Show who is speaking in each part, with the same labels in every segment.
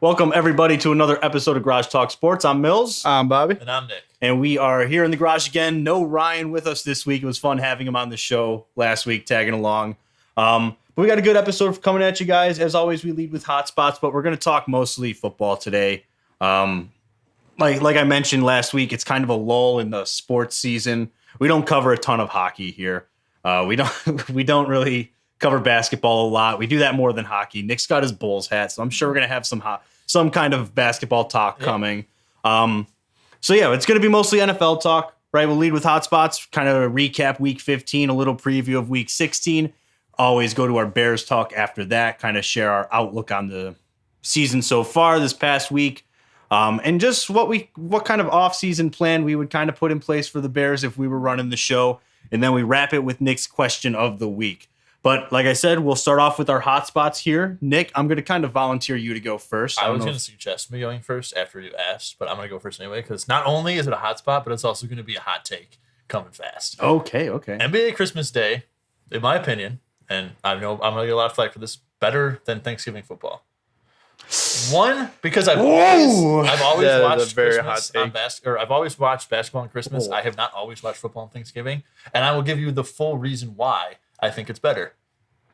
Speaker 1: Welcome, everybody, to another episode of Garage Talk Sports. I'm Mills.
Speaker 2: I'm Bobby.
Speaker 3: And I'm Nick.
Speaker 1: And we are here in the garage again. No Ryan with us this week. It was fun having him on the show last week, tagging along. But we got a good episode coming at you guys. As always, we lead with hot spots, but we're going to talk mostly football today. Like I mentioned last week, it's kind of a lull in the sports season. We don't cover a ton of hockey here. We don't really cover basketball a lot. We do that more than hockey. Nick's got his Bulls hat, so I'm sure we're going to have some kind of basketball talk coming. So yeah, it's going to be mostly NFL talk, right? We'll lead with hot spots, kind of recap week 15, a little preview of week 16. Always go to our Bears talk after that, kind of share our outlook on the season so far this past week. And just what kind of offseason plan we would kind of put in place for the Bears if we were running the show. And then we wrap it with Nick's question of the week. But like I said, we'll start off with our hot spots here. Nick, I'm going to kind of volunteer you to go first.
Speaker 3: I was going to suggest me going first after you asked, but I'm going to go first anyway, because not only is it a hot spot, but it's also going to be a hot take coming fast.
Speaker 1: Okay.
Speaker 3: NBA Christmas Day, in my opinion, and I know I'm going to get a lot of flack for this, better than Thanksgiving football. One, because I've always watched Christmas on I've always watched basketball on Christmas. I have not always watched football on Thanksgiving, and I will give you the full reason why I think it's better.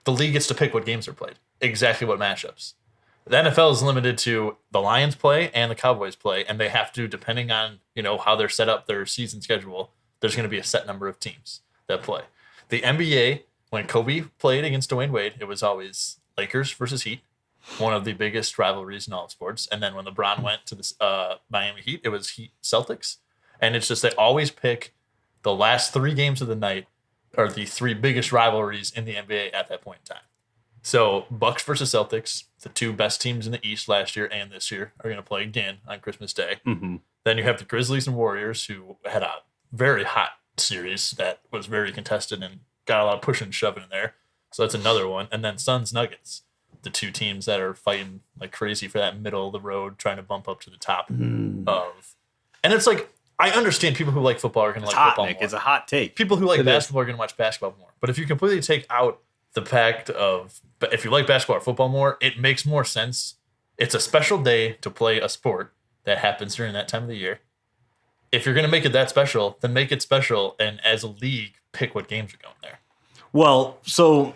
Speaker 3: The league gets to pick what games are played, exactly what matchups. The NFL is limited to the Lions play and the Cowboys play, and they have to, depending on how they're set up their season schedule, there's going to be a set number of teams that play. The NBA, when Kobe played against Dwayne Wade, it was always Lakers versus Heat, one of the biggest rivalries in all of sports. And then when LeBron went to the Miami Heat, it was Heat Celtics. And it's just they always pick the last 3 games of the night are the 3 biggest rivalries in the NBA at that point in time. So Bucks versus Celtics, the 2 best teams in the East last year and this year, are going to play again on Christmas Day.
Speaker 1: Mm-hmm.
Speaker 3: Then you have the Grizzlies and Warriors, who had a very hot series that was very contested and got a lot of pushing and shoving in there. So that's another one. And then Suns Nuggets, the 2 teams that are fighting like crazy for that middle of the road, trying to bump up to the top of. And it's like, I understand people who like football are going to like football
Speaker 1: Nick.
Speaker 3: more.
Speaker 1: It's a hot take.
Speaker 3: People who like basketball are going to watch basketball more. But if you completely take out the fact of if you like basketball or football more, it makes more sense. It's a special day to play a sport that happens during that time of the year. If you're going to make it that special, then make it special. And as a league, pick what games are going there.
Speaker 1: Well, so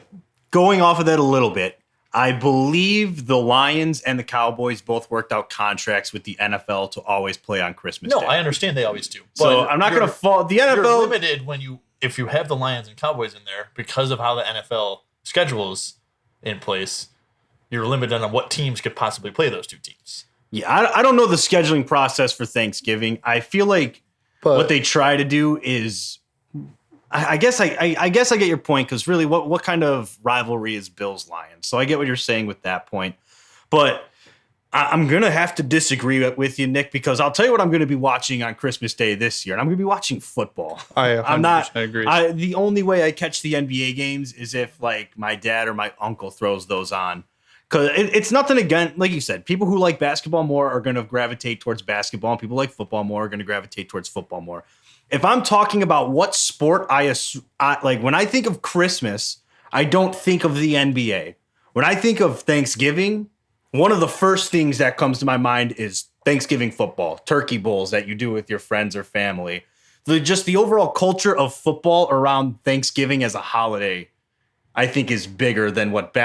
Speaker 1: going off of that a little bit, I believe the Lions and the Cowboys both worked out contracts with the NFL to always play on Christmas Day.
Speaker 3: No, I understand they always do.
Speaker 1: So I'm not going to fall. The NFL
Speaker 3: you're limited if you have the Lions and Cowboys in there because of how the NFL schedules in place. You're limited on what teams could possibly play those 2 teams.
Speaker 1: Yeah, I don't know the scheduling process for Thanksgiving. I feel like what they try to do is. I guess I get your point, because really what kind of rivalry is Bills Lions? So I get what you're saying with that point. But I'm going to have to disagree with you, Nick, because I'll tell you what I'm going to be watching on Christmas Day this year. And I'm going to be watching football.
Speaker 2: I'm not. I agree.
Speaker 1: The only way I catch the NBA games is if like my dad or my uncle throws those on. Because it's nothing against, like you said, people who like basketball more are going to gravitate towards basketball, and people who like football more are going to gravitate towards football more. If I'm talking about what sport I like, when I think of Christmas, I don't think of the NBA. When I think of Thanksgiving, one of the first things that comes to my mind is Thanksgiving football, turkey bowls that you do with your friends or family. Just the overall culture of football around Thanksgiving as a holiday, I think, is bigger than what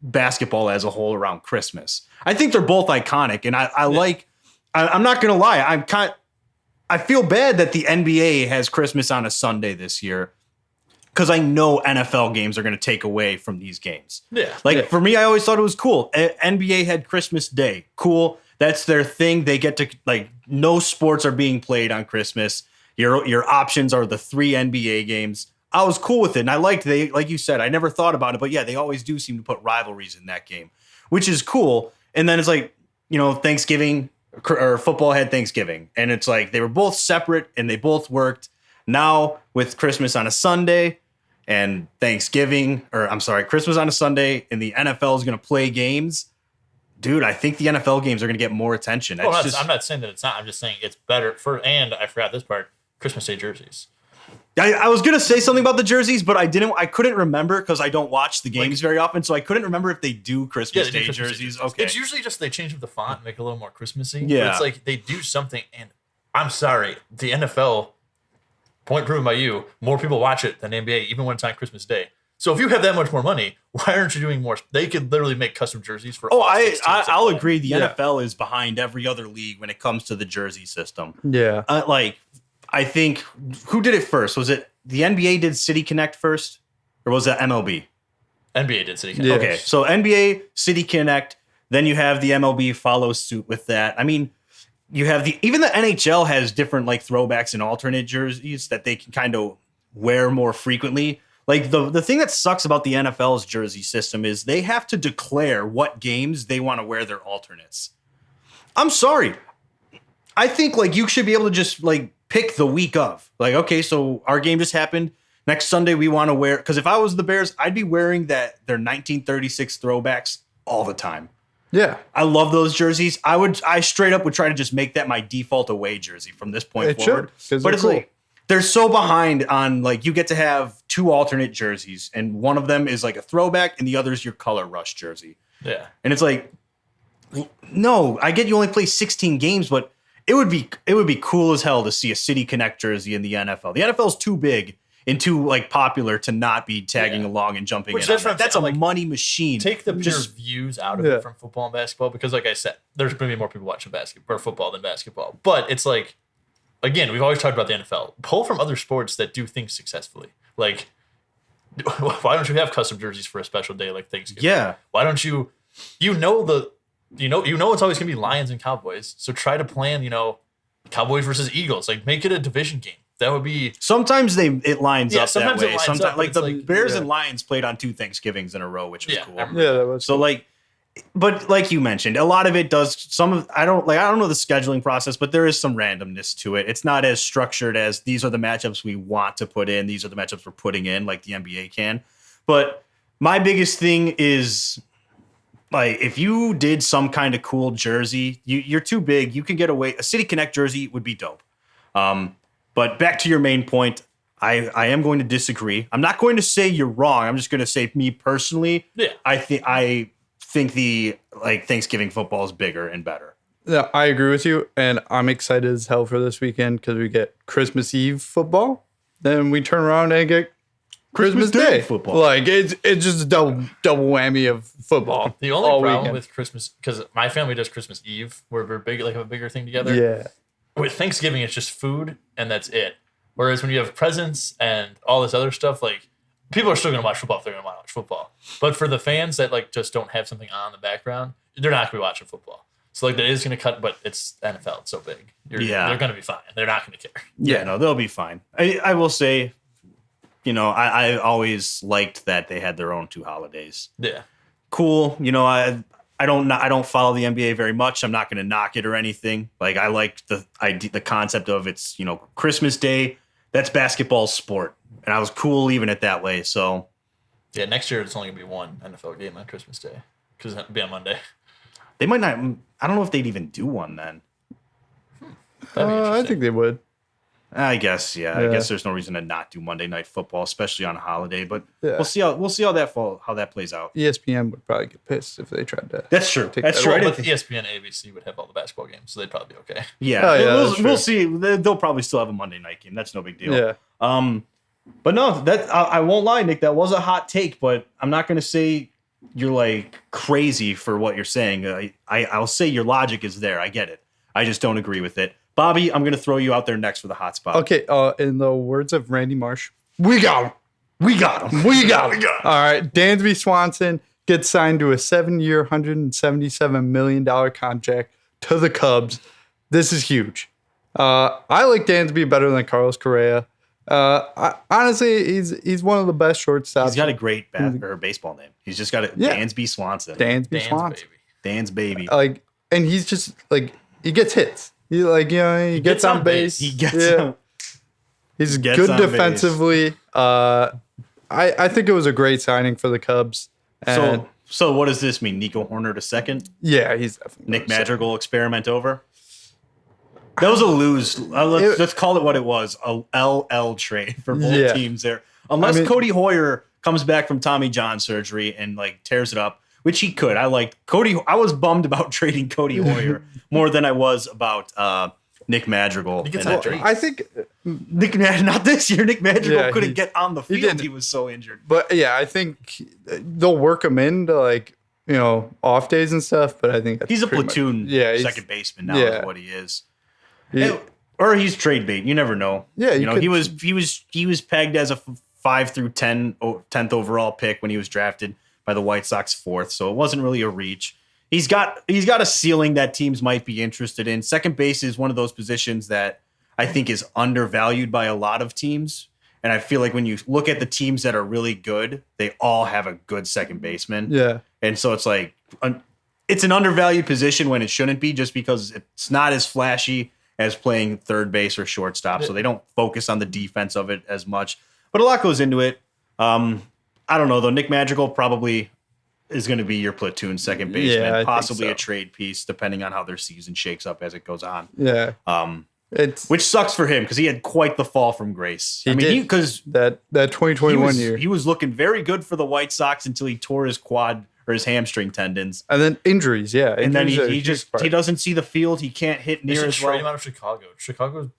Speaker 1: basketball as a whole around Christmas. I think they're both iconic, and I'm not going to lie, I feel bad that the NBA has Christmas on a Sunday this year, because I know NFL games are going to take away from these games.
Speaker 3: Yeah.
Speaker 1: For me, I always thought it was cool. NBA had Christmas Day. Cool. That's their thing. They get to, no sports are being played on Christmas. Your options are the 3 NBA games. I was cool with it. And I liked like you said, I never thought about it, but yeah, they always do seem to put rivalries in that game, which is cool. And then it's Thanksgiving or football had Thanksgiving, and it's like they were both separate and they both worked. Now with Christmas on a Sunday and Christmas on a Sunday, and the NFL is going to play games. Dude, I think the NFL games are going to get more attention.
Speaker 3: I'm not saying that it's not. I'm just saying it's better and I forgot this part, Christmas Day jerseys.
Speaker 1: I was gonna say something about the jerseys, but I couldn't remember because I don't watch the games very often, so I couldn't remember if they do Christmas Day jerseys. Okay,
Speaker 3: it's usually just they change up the font, make it a little more Christmassy.
Speaker 1: Yeah,
Speaker 3: but it's like they do something, and I'm sorry, the NFL, point proven by you, more people watch it than NBA, even when it's on Christmas Day. So if you have that much more money, why aren't you doing more? They could literally make custom jerseys for.
Speaker 1: I'll agree. The NFL is behind every other league when it comes to the jersey system.
Speaker 2: Yeah,
Speaker 1: I think who did it first? Was it the NBA did City Connect first, or was it MLB?
Speaker 3: NBA did City Connect.
Speaker 1: Okay, so NBA City Connect, then you have the MLB follow suit with that. I mean, you have even the NHL has different like throwbacks and alternate jerseys that they can kind of wear more frequently. Like the thing that sucks about the NFL's jersey system is they have to declare what games they want to wear their alternates. I'm sorry. I think like you should be able to just like pick the week of. Like, okay, so our game just happened. Next Sunday we want to wear, because if I was the Bears, I'd be wearing their 1936 throwbacks all the time.
Speaker 2: Yeah.
Speaker 1: I love those jerseys. I straight up would try to just make that my default away jersey from this point forward. But it's cool. Like they're so behind on like you get to have 2 alternate jerseys, and one of them is like a throwback and the other is your color rush jersey.
Speaker 3: Yeah.
Speaker 1: And it's like, no, I get you only play 16 games, but it would be cool as hell to see a City Connect jersey in the NFL. The NFL is too big and too like popular to not be tagging along and jumping in. That's a money machine.
Speaker 3: Take the pure views out of it from football and basketball, because like I said, there's going to be more people watching basketball or football than basketball. But it's like, again, we've always talked about the NFL. Pull from other sports that do things successfully. Like, why don't you have custom jerseys for a special day like Thanksgiving?
Speaker 1: Yeah.
Speaker 3: Why don't you? You know it's always gonna be Lions and Cowboys. So try to plan, Cowboys versus Eagles. Like make it a division game. That would be.
Speaker 1: Sometimes it lines up that way.
Speaker 3: Sometimes
Speaker 1: like the Bears and Lions played on 2 Thanksgivings in a row, which was cool.
Speaker 2: Yeah, that was
Speaker 1: so cool. Like. But like you mentioned, a lot of it does I don't know the scheduling process, but there is some randomness to it. It's not as structured as these are the matchups we want to put in. These are the matchups we're putting in like the NBA can. But my biggest thing is like, if you did some kind of cool jersey, you're too big. You can get away. A City Connect jersey would be dope. But back to your main point, I am going to disagree. I'm not going to say you're wrong. I'm just going to say me personally.
Speaker 3: Yeah.
Speaker 1: I think the like Thanksgiving football is bigger and better.
Speaker 2: Yeah, I agree with you, and I'm excited as hell for this weekend because we get Christmas Eve football, then we turn around and get Christmas Day football. Like it's just a double whammy of football.
Speaker 3: The only problem with Christmas, because my family does Christmas Eve, where we're big, like have a bigger thing together.
Speaker 2: Yeah.
Speaker 3: With Thanksgiving, it's just food and that's it. Whereas when you have presents and all this other stuff, like. People are still going to watch football if they're going to watch football. But for the fans that like just don't have something on in the background, they're not going to be watching football. So like that is going to cut, but it's NFL. It's so big. They're going to be fine. They're not going to care.
Speaker 1: Yeah, no, they'll be fine. I will say, I always liked that they had their own 2 holidays.
Speaker 3: Yeah.
Speaker 1: Cool. I don't follow the NBA very much. I'm not going to knock it or anything. Like I like the concept of it's, Christmas Day. That's basketball sport. And I was cool leaving it that way. So,
Speaker 3: yeah, next year it's only gonna be 1 NFL game on Christmas Day because it'll be on Monday.
Speaker 1: They might not. I don't know if they'd even do one then.
Speaker 2: I think they would.
Speaker 1: I guess, yeah. I guess there's no reason to not do Monday Night Football, especially on a holiday. But we'll see how that plays out.
Speaker 2: ESPN would probably get pissed if they tried to.
Speaker 1: That's true. That's true.
Speaker 3: But ESPN and ABC would have all the basketball games, so they'd probably be okay.
Speaker 1: Yeah, we'll see. They'll probably still have a Monday night game. That's no big deal.
Speaker 2: Yeah.
Speaker 1: But no, I won't lie, Nick. That was a hot take, but I'm not going to say you're like crazy for what you're saying. I'll say your logic is there. I get it. I just don't agree with it. Bobby, I'm going to throw you out there next for the hot spot.
Speaker 2: Okay. In the words of Randy Marsh,
Speaker 1: we got him. We got him.
Speaker 2: We got him. All right. Dansby Swanson gets signed to a 7-year, $177 million contract to the Cubs. This is huge. I like Dansby better than Carlos Correa. Honestly, he's one of the best shortstops.
Speaker 1: He's got a great baseball name. He's just got a Dansby Swanson.
Speaker 2: Dansby Swanson.
Speaker 1: Dan's baby.
Speaker 2: Like, and he's just like he gets hits. He gets on base.
Speaker 1: He gets.
Speaker 2: He's good defensively. I think it was a great signing for the Cubs. And
Speaker 1: so what does this mean? Nico Horner to second?
Speaker 2: Yeah, he's definitely
Speaker 1: Nick Madrigal experiment over. That was a lose. Let's call it what it was, a LL trade for both teams there. Unless Cody Hoyer comes back from Tommy John surgery and like tears it up, which he could. I was bummed about trading Cody Hoyer more than I was about Nick Madrigal.
Speaker 2: I think
Speaker 1: not this year. Nick Madrigal couldn't get on the field. He was so injured.
Speaker 2: But yeah, I think they'll work him into off days and stuff. But I think
Speaker 1: he's a platoon second baseman now. Is what he is. Or he's trade bait. You never know.
Speaker 2: Yeah,
Speaker 1: he was pegged as a 5 through 10th overall pick when he was drafted by the White Sox 4th. So it wasn't really a reach. He's got a ceiling that teams might be interested in. Second base is one of those positions that I think is undervalued by a lot of teams. And I feel like when you look at the teams that are really good, they all have a good second baseman.
Speaker 2: Yeah.
Speaker 1: And so it's like it's an undervalued position when it shouldn't be, just because it's not as flashy as playing third base or shortstop. So they don't focus on the defense of it as much. But a lot goes into it. I don't know, though. Nick Madrigal probably is going to be your platoon second baseman, possibly a trade piece, depending on how their season shakes up as it goes on.
Speaker 2: Yeah.
Speaker 1: Which sucks for him because he had quite the fall from grace.
Speaker 2: Because that 2021 year,
Speaker 1: he was looking very good for the White Sox until he tore his quad or his hamstring tendons,
Speaker 2: and then injuries. Yeah,
Speaker 1: and then he doesn't see the field. He can't hit near as well.
Speaker 3: Trade him out of Chicago. Chicago's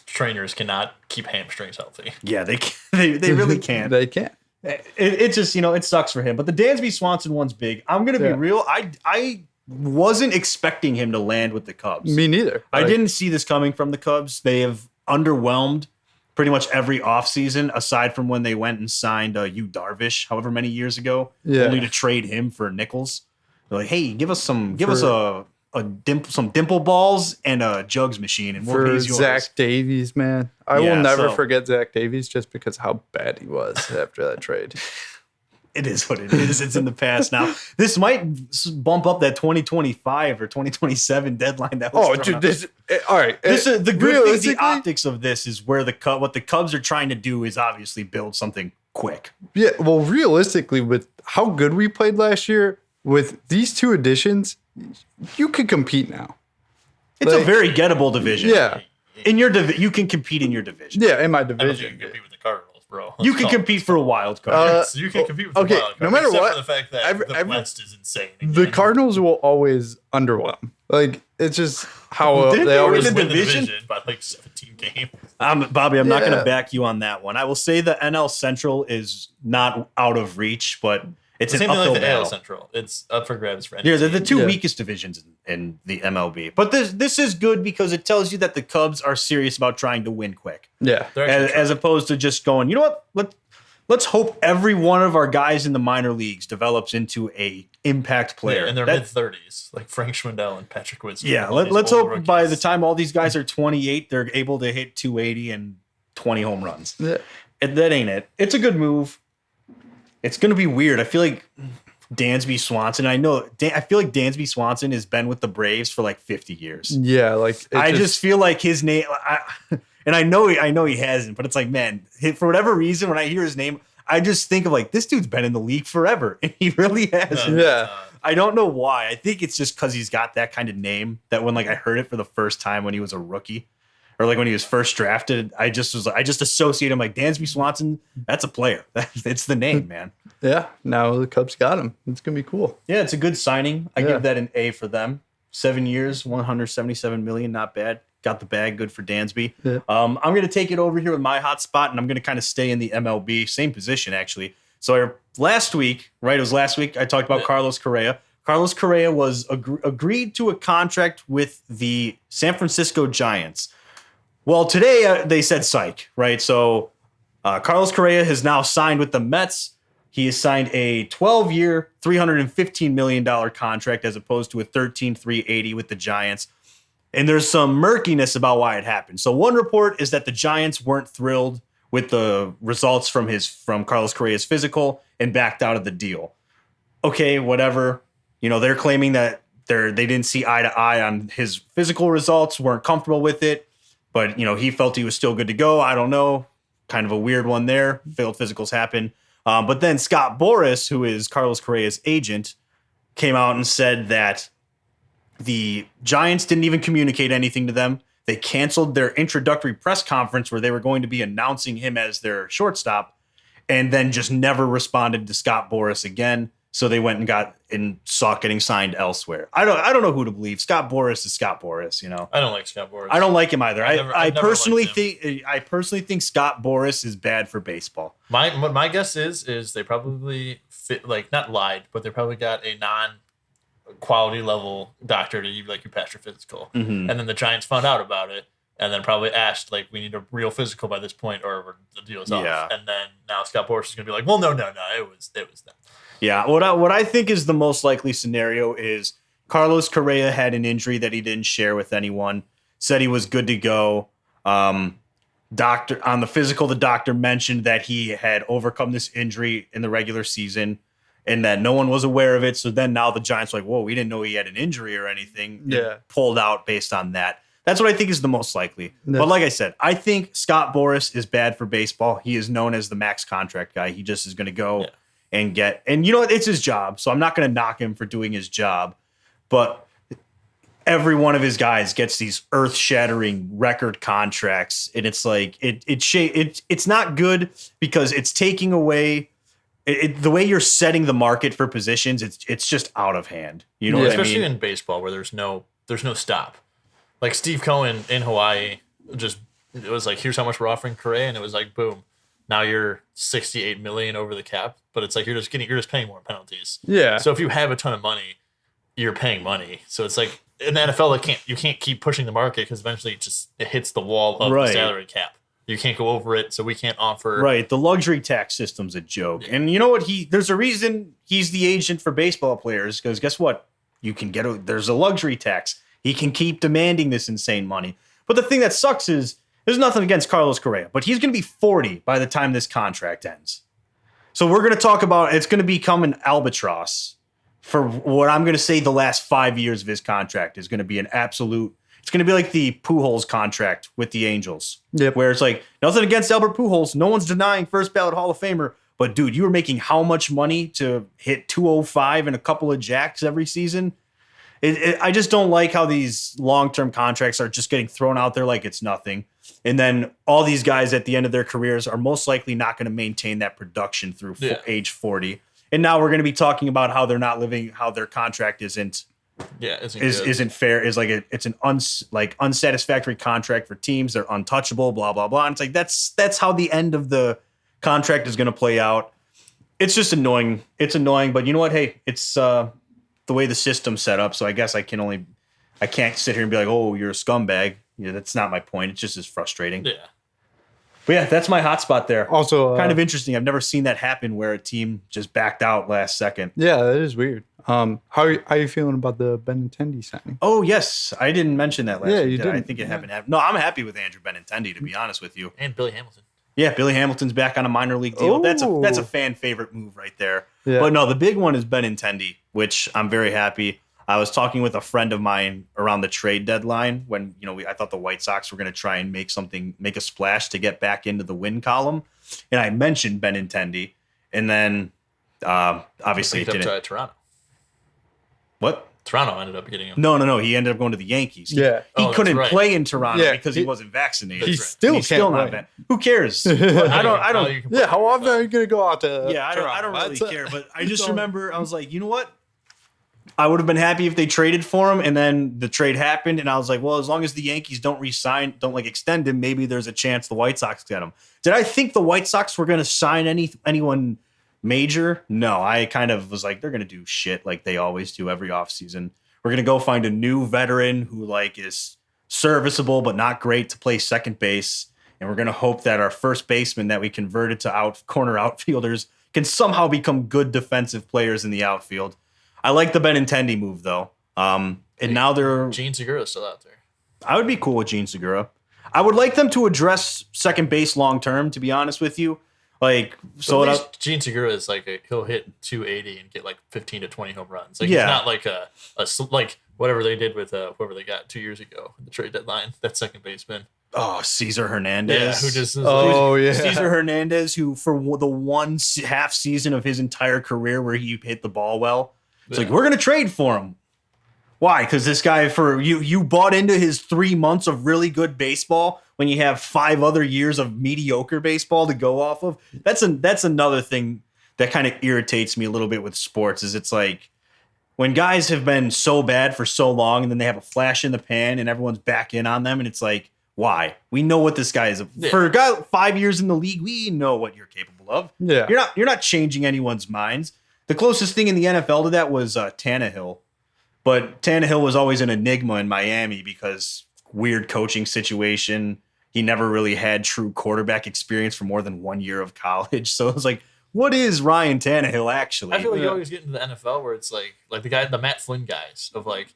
Speaker 3: trainers cannot keep hamstrings healthy.
Speaker 1: Yeah, they really can't.
Speaker 2: They can't.
Speaker 1: It just it sucks for him. But the Dansby Swanson one's big. I'm gonna be real. I wasn't expecting him to land with the Cubs.
Speaker 2: Me neither.
Speaker 1: I didn't see this coming from the Cubs. They have underwhelmed pretty much every offseason, aside from when they went and signed Yu Darvish however many years ago, only to trade him for Nichols. They're like, hey, give us some dimple balls and a jugs machine, and we'll use yours.
Speaker 2: Zach Davies, man. I will never forget Zach Davies just because how bad he was after that trade.
Speaker 1: It is what it is. It's in the past now. This might bump up that 2025 or 2027 deadline. That was
Speaker 2: all right.
Speaker 1: The good thing, the optics of this is where what the Cubs are trying to do is obviously build something quick.
Speaker 2: Yeah, well, realistically, with how good we played last year, with these two additions, you could compete now.
Speaker 1: It's a very gettable division.
Speaker 2: Yeah.
Speaker 1: In your you can compete in your division.
Speaker 2: Yeah, in my
Speaker 3: I don't think
Speaker 2: division.
Speaker 3: you can compete with the Cardinals. Bro,
Speaker 1: you can compete for a wild card.
Speaker 3: So you can compete with the wild card.
Speaker 2: No matter what,
Speaker 3: for the fact that the West is insane. Again.
Speaker 2: The Cardinals will always underwhelm. Like, it's just how
Speaker 1: they
Speaker 2: always
Speaker 1: win the
Speaker 3: division by like 17 games.
Speaker 1: Bobby, I'm not going to back you on that one. I will say the NL Central is not out of reach, but it's an uphill
Speaker 3: like the
Speaker 1: battle.
Speaker 3: AL Central. It's up for grabs for
Speaker 1: they're the two weakest divisions in the MLB. But this is good because it tells you that the Cubs are serious about trying to win quick.
Speaker 2: Yeah.
Speaker 1: As opposed to just going, you know what? Let's hope every one of our guys in the minor leagues develops into a impact player.
Speaker 3: In their mid-30s, like Frank Schwindel and Patrick Wisdom.
Speaker 1: Yeah, let's hope rookies. By the time all these guys are 28, they're able to hit 280 and 20 home runs.
Speaker 2: Yeah.
Speaker 1: That ain't it. It's a good move. It's going to be weird. I feel like Dansby Swanson, I feel like Dansby Swanson has been with the Braves for like 50 years.
Speaker 2: Yeah, like
Speaker 1: I just feel like his name and I know he hasn't, but it's like, man, for whatever reason, when I hear his name, I just think of like, this dude's been in the league forever, and he really hasn't.
Speaker 2: Yeah.
Speaker 1: I don't know why. I think it's just because he's got that kind of name that when like I heard it for the first time when he was a rookie, or like when he was first drafted, I just associate him like Dansby Swanson. That's a player. It's the name, man.
Speaker 2: Yeah. Now the Cubs got him. It's gonna be cool.
Speaker 1: Yeah, it's a good signing. I give that an A for them. 7 years, $177 million, not bad. Got the bag, good for Dansby.
Speaker 2: Yeah.
Speaker 1: I'm going to take it over here with my hot spot, and I'm going to kind of stay in the MLB, same position actually. So last week, I talked about Carlos Correa. Carlos Correa was agreed to a contract with the San Francisco Giants. Well, today they said psych, right? So Carlos Correa has now signed with the Mets. He has signed a 12-year, $315 million contract as opposed to a $13,380 with the Giants. And there's some murkiness about why it happened. So one report is that the Giants weren't thrilled with the results from Carlos Correa's physical and backed out of the deal. Okay, whatever. They're claiming that they didn't see eye to eye on his physical results, weren't comfortable with it, but he felt he was still good to go. I don't know. Kind of a weird one there. Failed physicals happen. But then Scott Boras, who is Carlos Correa's agent, came out and said that the Giants didn't even communicate anything to them. they canceled their introductory press conference where they were going to be announcing him as their shortstop, and then just never responded to Scott Boras again. So they went and saw getting signed elsewhere. I don't know who to believe. Scott Boras is Scott Boras, you know.
Speaker 3: I don't like Scott Boras.
Speaker 1: I don't like him either. I personally
Speaker 3: think
Speaker 1: Scott Boras is bad for baseball.
Speaker 3: My guess is they probably not lied, but they probably got a non-quality level doctor to like you pass your physical, and then the Giants found out about it, and then probably asked like, we need a real physical by this point, or the deal is off. And then now Scott Boras is gonna be like, well, no, it was them.
Speaker 1: Yeah, what I think is the most likely scenario is Carlos Correa had an injury that he didn't share with anyone, said he was good to go. Doctor on the physical, the doctor mentioned that he had overcome this injury in the regular season and that no one was aware of it. So then now the Giants are like, whoa, we didn't know he had an injury or anything.
Speaker 2: Yeah.
Speaker 1: Pulled out based on that. That's what I think is the most likely. Yeah. But like I said, I think Scott Boras is bad for baseball. He is known as the max contract guy. He just is going to go and you know what? It's his job. So I'm not going to knock him for doing his job. But every one of his guys gets these earth-shattering record contracts, and it's like it's not good because it's taking away the way you're setting the market for positions. It's just out of hand. You know,
Speaker 3: especially in baseball where there's no stop. Like Steve Cohen in Hawaii, it was like, here's how much we're offering Correa, and it was like, boom, now you're $68 million over the cap, but it's like you're just paying more penalties.
Speaker 2: Yeah.
Speaker 3: So if you have a ton of money, you're paying money. So it's like in the NFL, you can't keep pushing the market because eventually it hits the wall of the salary cap. You can't go over it, so we can't offer.
Speaker 1: Right. The luxury tax system's a joke. Yeah. And you know what? There's a reason he's the agent for baseball players, because guess what? You can there's a luxury tax. He can keep demanding this insane money. But the thing that sucks is there's nothing against Carlos Correa, but he's going to be 40 by the time this contract ends. So we're going to talk about it's going to become an albatross for what I'm going to say the last 5 years of his contract is going to be an absolute. It's going to be like the Pujols contract with the Angels, where it's like nothing against Albert Pujols. No one's denying first ballot Hall of Famer. But, dude, you were making how much money to hit 205 and a couple of jacks every season? I just don't like how these long-term contracts are just getting thrown out there like it's nothing. And then all these guys at the end of their careers are most likely not going to maintain that production through age 40. And now we're going to be talking about how they're not living, how their contract isn't fair. Is like it's an unsatisfactory contract for teams. They're untouchable, blah, blah, blah. And it's like that's how the end of the contract is going to play out. It's just annoying. It's annoying, but you know what? Hey, it's the way the system's set up. So I guess I can't sit here and be like, oh, you're a scumbag. Yeah, that's not my point. It's just as frustrating. Yeah. But yeah, that's my hot spot there.
Speaker 2: Also,
Speaker 1: kind of interesting. I've never seen that happen where a team just backed out last second.
Speaker 2: Yeah, that is weird. How are you feeling about the Benintendi signing?
Speaker 1: Oh, yes. I didn't mention that last week.
Speaker 2: You did.
Speaker 1: I think it happened. No, I'm happy with Andrew Benintendi, to be honest with you.
Speaker 3: And Billy Hamilton.
Speaker 1: Yeah, Billy Hamilton's back on a minor league deal.
Speaker 2: Oh.
Speaker 1: That's a fan favorite move right there.
Speaker 2: Yeah.
Speaker 1: But no, the big one is Benintendi, which I'm very happy. I was talking with a friend of mine around the trade deadline when I thought the White Sox were going to try and make a splash to get back into the win column, and I mentioned Benintendi, and then obviously it didn't.
Speaker 3: Up to Toronto.
Speaker 1: What?
Speaker 3: Toronto ended up getting him.
Speaker 1: No. He ended up going to the Yankees. He couldn't play in Toronto because he wasn't vaccinated.
Speaker 2: He's still not
Speaker 1: vaccinated. Who cares? I don't.
Speaker 2: Yeah, how often are you going to go out to?
Speaker 1: Yeah, I don't really care. But I just remember I was like, you know what? I would have been happy if they traded for him, and then the trade happened, and I was like, well, as long as the Yankees don't extend him, maybe there's a chance the White Sox get him. Did I think the White Sox were going to sign anyone major? No, I kind of was like, they're going to do shit like they always do every offseason. We're going to go find a new veteran who is serviceable but not great to play second base, and we're going to hope that our first baseman that we converted to corner outfielders can somehow become good defensive players in the outfield. I like the Benintendi move, though. And now
Speaker 3: Gene Segura's still out there.
Speaker 1: I would be cool with Gene Segura. I would like them to address second base long term, to be honest with you.
Speaker 3: Gene Segura is he'll hit 280 and get 15 to 20 home runs. He's not like a whatever they did with whoever they got 2 years ago in the trade deadline. That second baseman.
Speaker 1: Oh, Cesar Hernandez.
Speaker 3: Yeah, who just
Speaker 1: Cesar Hernandez, who for the one half season of his entire career where he hit the ball well. It's like, we're going to trade for him. Why? Because this guy, for you bought into his 3 months of really good baseball when you have 5 other years of mediocre baseball to go off of. That's another thing that kind of irritates me a little bit with sports. Is it's like when guys have been so bad for so long and then they have a flash in the pan and everyone's back in on them, and it's like, why? We know what this guy is. Yeah. For a guy 5 years in the league, we know what you're capable of.
Speaker 2: Yeah,
Speaker 1: you're not changing anyone's minds. The closest thing in the NFL to that was Tannehill. But Tannehill was always an enigma in Miami because weird coaching situation. He never really had true quarterback experience for more than 1 year of college. So it was like, what is Ryan Tannehill actually?
Speaker 3: I feel like you always get into the NFL where it's like the Matt Flynn guys of like,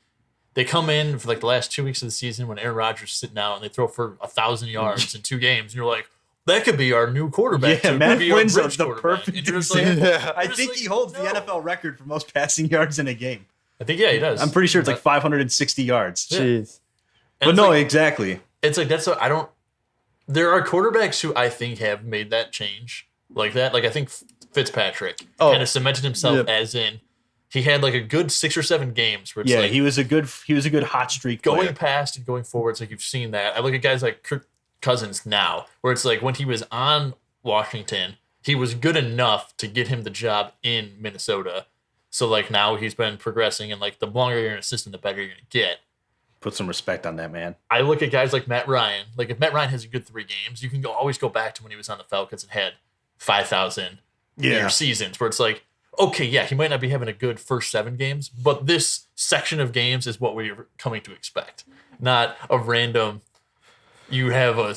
Speaker 3: they come in for like the last 2 weeks of the season when Aaron Rodgers is sitting out and they throw for 1,000 yards in 2 games. And you're like, that could be our new quarterback.
Speaker 1: Yeah, Matt Flynn's the perfect example.
Speaker 2: Yeah.
Speaker 1: I think he holds the NFL record for most passing yards in a game.
Speaker 3: I think, yeah, he does.
Speaker 1: I'm pretty sure it's like 560 yards.
Speaker 2: Yeah. Jeez.
Speaker 1: But no, exactly.
Speaker 3: It's like, there are quarterbacks who I think have made that change like that. Like, I think Fitzpatrick kind of cemented himself as in, he had like a good 6 or 7 games where it's like,
Speaker 1: he was a good hot streak
Speaker 3: going
Speaker 1: player.
Speaker 3: past and going forward. It's like you've seen that. I look at guys like Kirk Cousins now, where it's like when he was on Washington, he was good enough to get him the job in Minnesota. So like now he's been progressing, and like the longer you're an assistant, the better you're gonna get.
Speaker 1: Put some respect on that, man.
Speaker 3: I look at guys like Matt Ryan. Like if Matt Ryan has a good 3 games, you can always go back to when he was on the Falcons and had 5,000 year seasons, where it's like, okay, yeah, he might not be having a good first 7 games, but this section of games is what we're coming to expect, not a random. You have a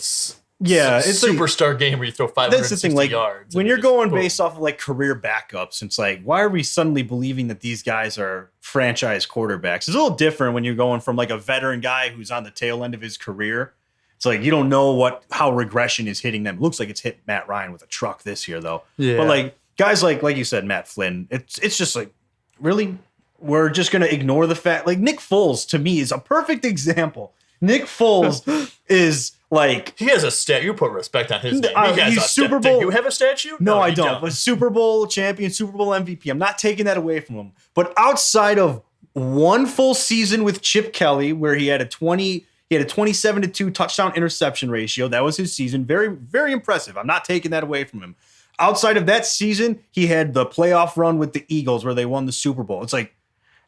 Speaker 3: it's superstar game where you throw 560 yards.
Speaker 1: When you're going based off of like career backups, it's like, why are we suddenly believing that these guys are franchise quarterbacks? It's a little different when you're going from like a veteran guy who's on the tail end of his career. It's like you don't know how regression is hitting them. It looks like it's hit Matt Ryan with a truck this year, though.
Speaker 2: Yeah.
Speaker 1: But like guys like you said, Matt Flynn, it's just like, really, we're just gonna ignore the fact. Like Nick Foles to me is a perfect example. Nick Foles is like,
Speaker 3: he has a stat. You put respect on his name.
Speaker 1: He's Super Bowl.
Speaker 3: Do you have a statue?
Speaker 1: No, I don't. But Super Bowl champion, Super Bowl MVP. I'm not taking that away from him. But outside of one full season with Chip Kelly, where he had a 27-2 touchdown interception ratio. That was his season. Very, very impressive. I'm not taking that away from him. Outside of that season, he had the playoff run with the Eagles where they won the Super Bowl. It's like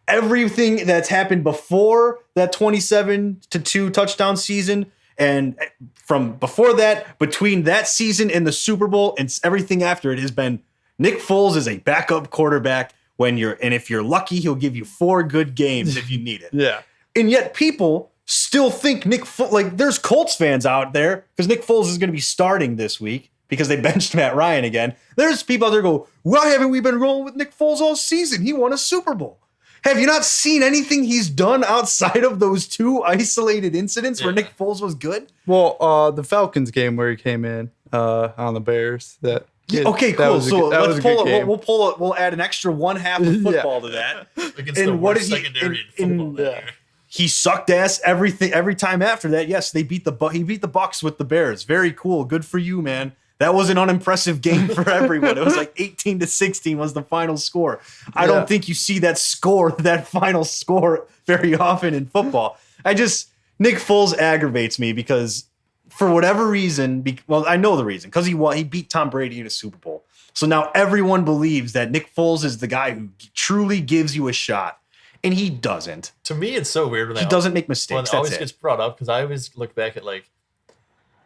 Speaker 1: everything that's happened before that 27-2 touchdown season, and from before that, between that season and the Super Bowl and everything after it, has been Nick Foles is a backup quarterback if you're lucky, he'll give you 4 good games if you need it.
Speaker 2: Yeah.
Speaker 1: And yet people still think Nick Foles, like there's Colts fans out there because Nick Foles is going to be starting this week because they benched Matt Ryan again. There's people out there go, why haven't we been rolling with Nick Foles all season? He won a Super Bowl. Have you not seen anything he's done outside of those 2 isolated incidents where Nick Foles was good?
Speaker 2: Well, the Falcons game where he came in on the Bears.
Speaker 1: Okay, cool. So let's pull it. We'll add an extra 1 half of football to that.
Speaker 3: Against the worst secondary in football that year.
Speaker 1: He sucked ass every time after that. Yes, he beat the Bucs with the Bears. Very cool. Good for you, man. That was an unimpressive game for everyone. It was like 18-16 was the final score. I don't think you see that final score very often in football. Nick Foles aggravates me because for whatever reason, I know the reason, because he beat Tom Brady in a Super Bowl. So now everyone believes that Nick Foles is the guy who truly gives you a shot. And he doesn't.
Speaker 3: To me, it's so weird when
Speaker 1: he doesn't make mistakes.
Speaker 3: It always gets brought up because I always look back at like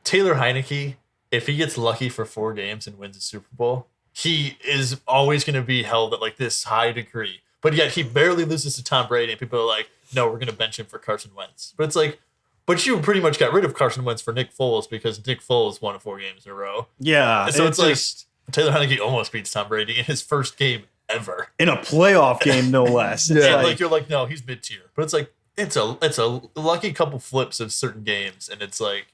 Speaker 3: Taylor Heineke. If he gets lucky for 4 games and wins a Super Bowl, he is always going to be held at like this high degree. But yet he barely loses to Tom Brady, and people are like, "No, we're going to bench him for Carson Wentz." But it's like, but you pretty much got rid of Carson Wentz for Nick Foles because Nick Foles won 4 games in a row.
Speaker 1: Yeah,
Speaker 3: and so it's like Taylor Heineke almost beats Tom Brady in his first game ever
Speaker 1: in a playoff game, no less.
Speaker 3: Like you're like, no, he's mid tier, but it's like it's a lucky couple flips of certain games, and it's like.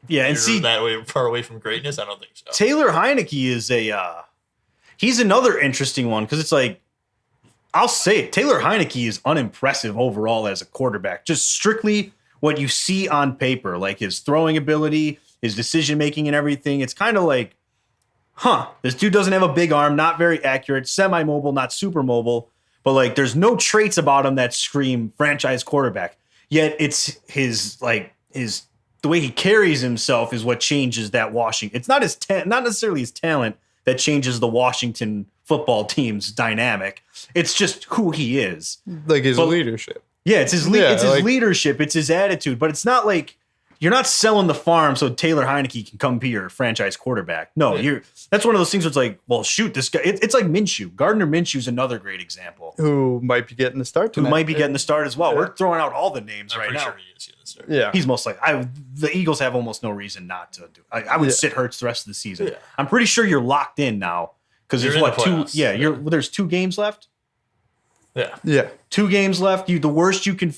Speaker 1: Yeah, and see
Speaker 3: that way far away from greatness. I don't think so.
Speaker 1: Taylor Heineke is he's another interesting one because it's like I'll say it. Taylor Heineke is unimpressive overall as a quarterback. Just strictly what you see on paper, like his throwing ability, his decision making, and everything. It's kind of like, this dude doesn't have a big arm, not very accurate, semi-mobile, not super mobile. but like there's no traits about him that scream franchise quarterback. Yet it's the way he carries himself is what changes that Washington. It's not not necessarily his talent that changes the Washington football team's dynamic. It's just who he is.
Speaker 2: Like his leadership.
Speaker 1: Yeah, it's his leadership. It's his attitude. But it's not like you're not selling the farm so Taylor Heineke can come be your franchise quarterback. No, that's one of those things where it's like, well, shoot, this guy. It's like Minshew. Gardner Minshew's another great example.
Speaker 2: Who might be getting the start tonight.
Speaker 1: Who might be getting the start as well. Yeah. We're throwing out all the names right now. Sure he is getting the start. Yeah. He's most like the Eagles have almost no reason not to do. I would sit Hurts the rest of the season. Yeah. I'm pretty sure you're locked in now because there's two. Yeah, there's 2 games left.
Speaker 3: Yeah.
Speaker 1: 2 games left. The worst you can.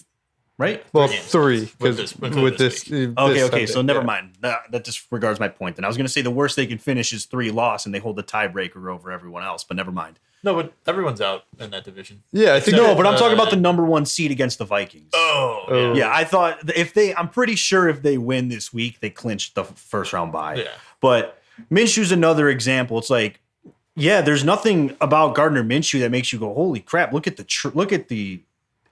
Speaker 1: Right?
Speaker 2: Well, 3 because with this.
Speaker 1: Okay. So never mind. That disregards my point. Then I was going to say the worst they can finish is 3 loss, and they hold the tiebreaker over everyone else. But never mind.
Speaker 3: No, but everyone's out in that division.
Speaker 2: Yeah, I think
Speaker 1: but I'm talking about the number 1 seed against the Vikings.
Speaker 3: Oh,
Speaker 1: yeah. I thought I'm pretty sure if they win this week, they clinch the first round bye.
Speaker 3: Yeah.
Speaker 1: But Minshew's another example. It's like, yeah, there's nothing about Gardner Minshew that makes you go, holy crap! Look at the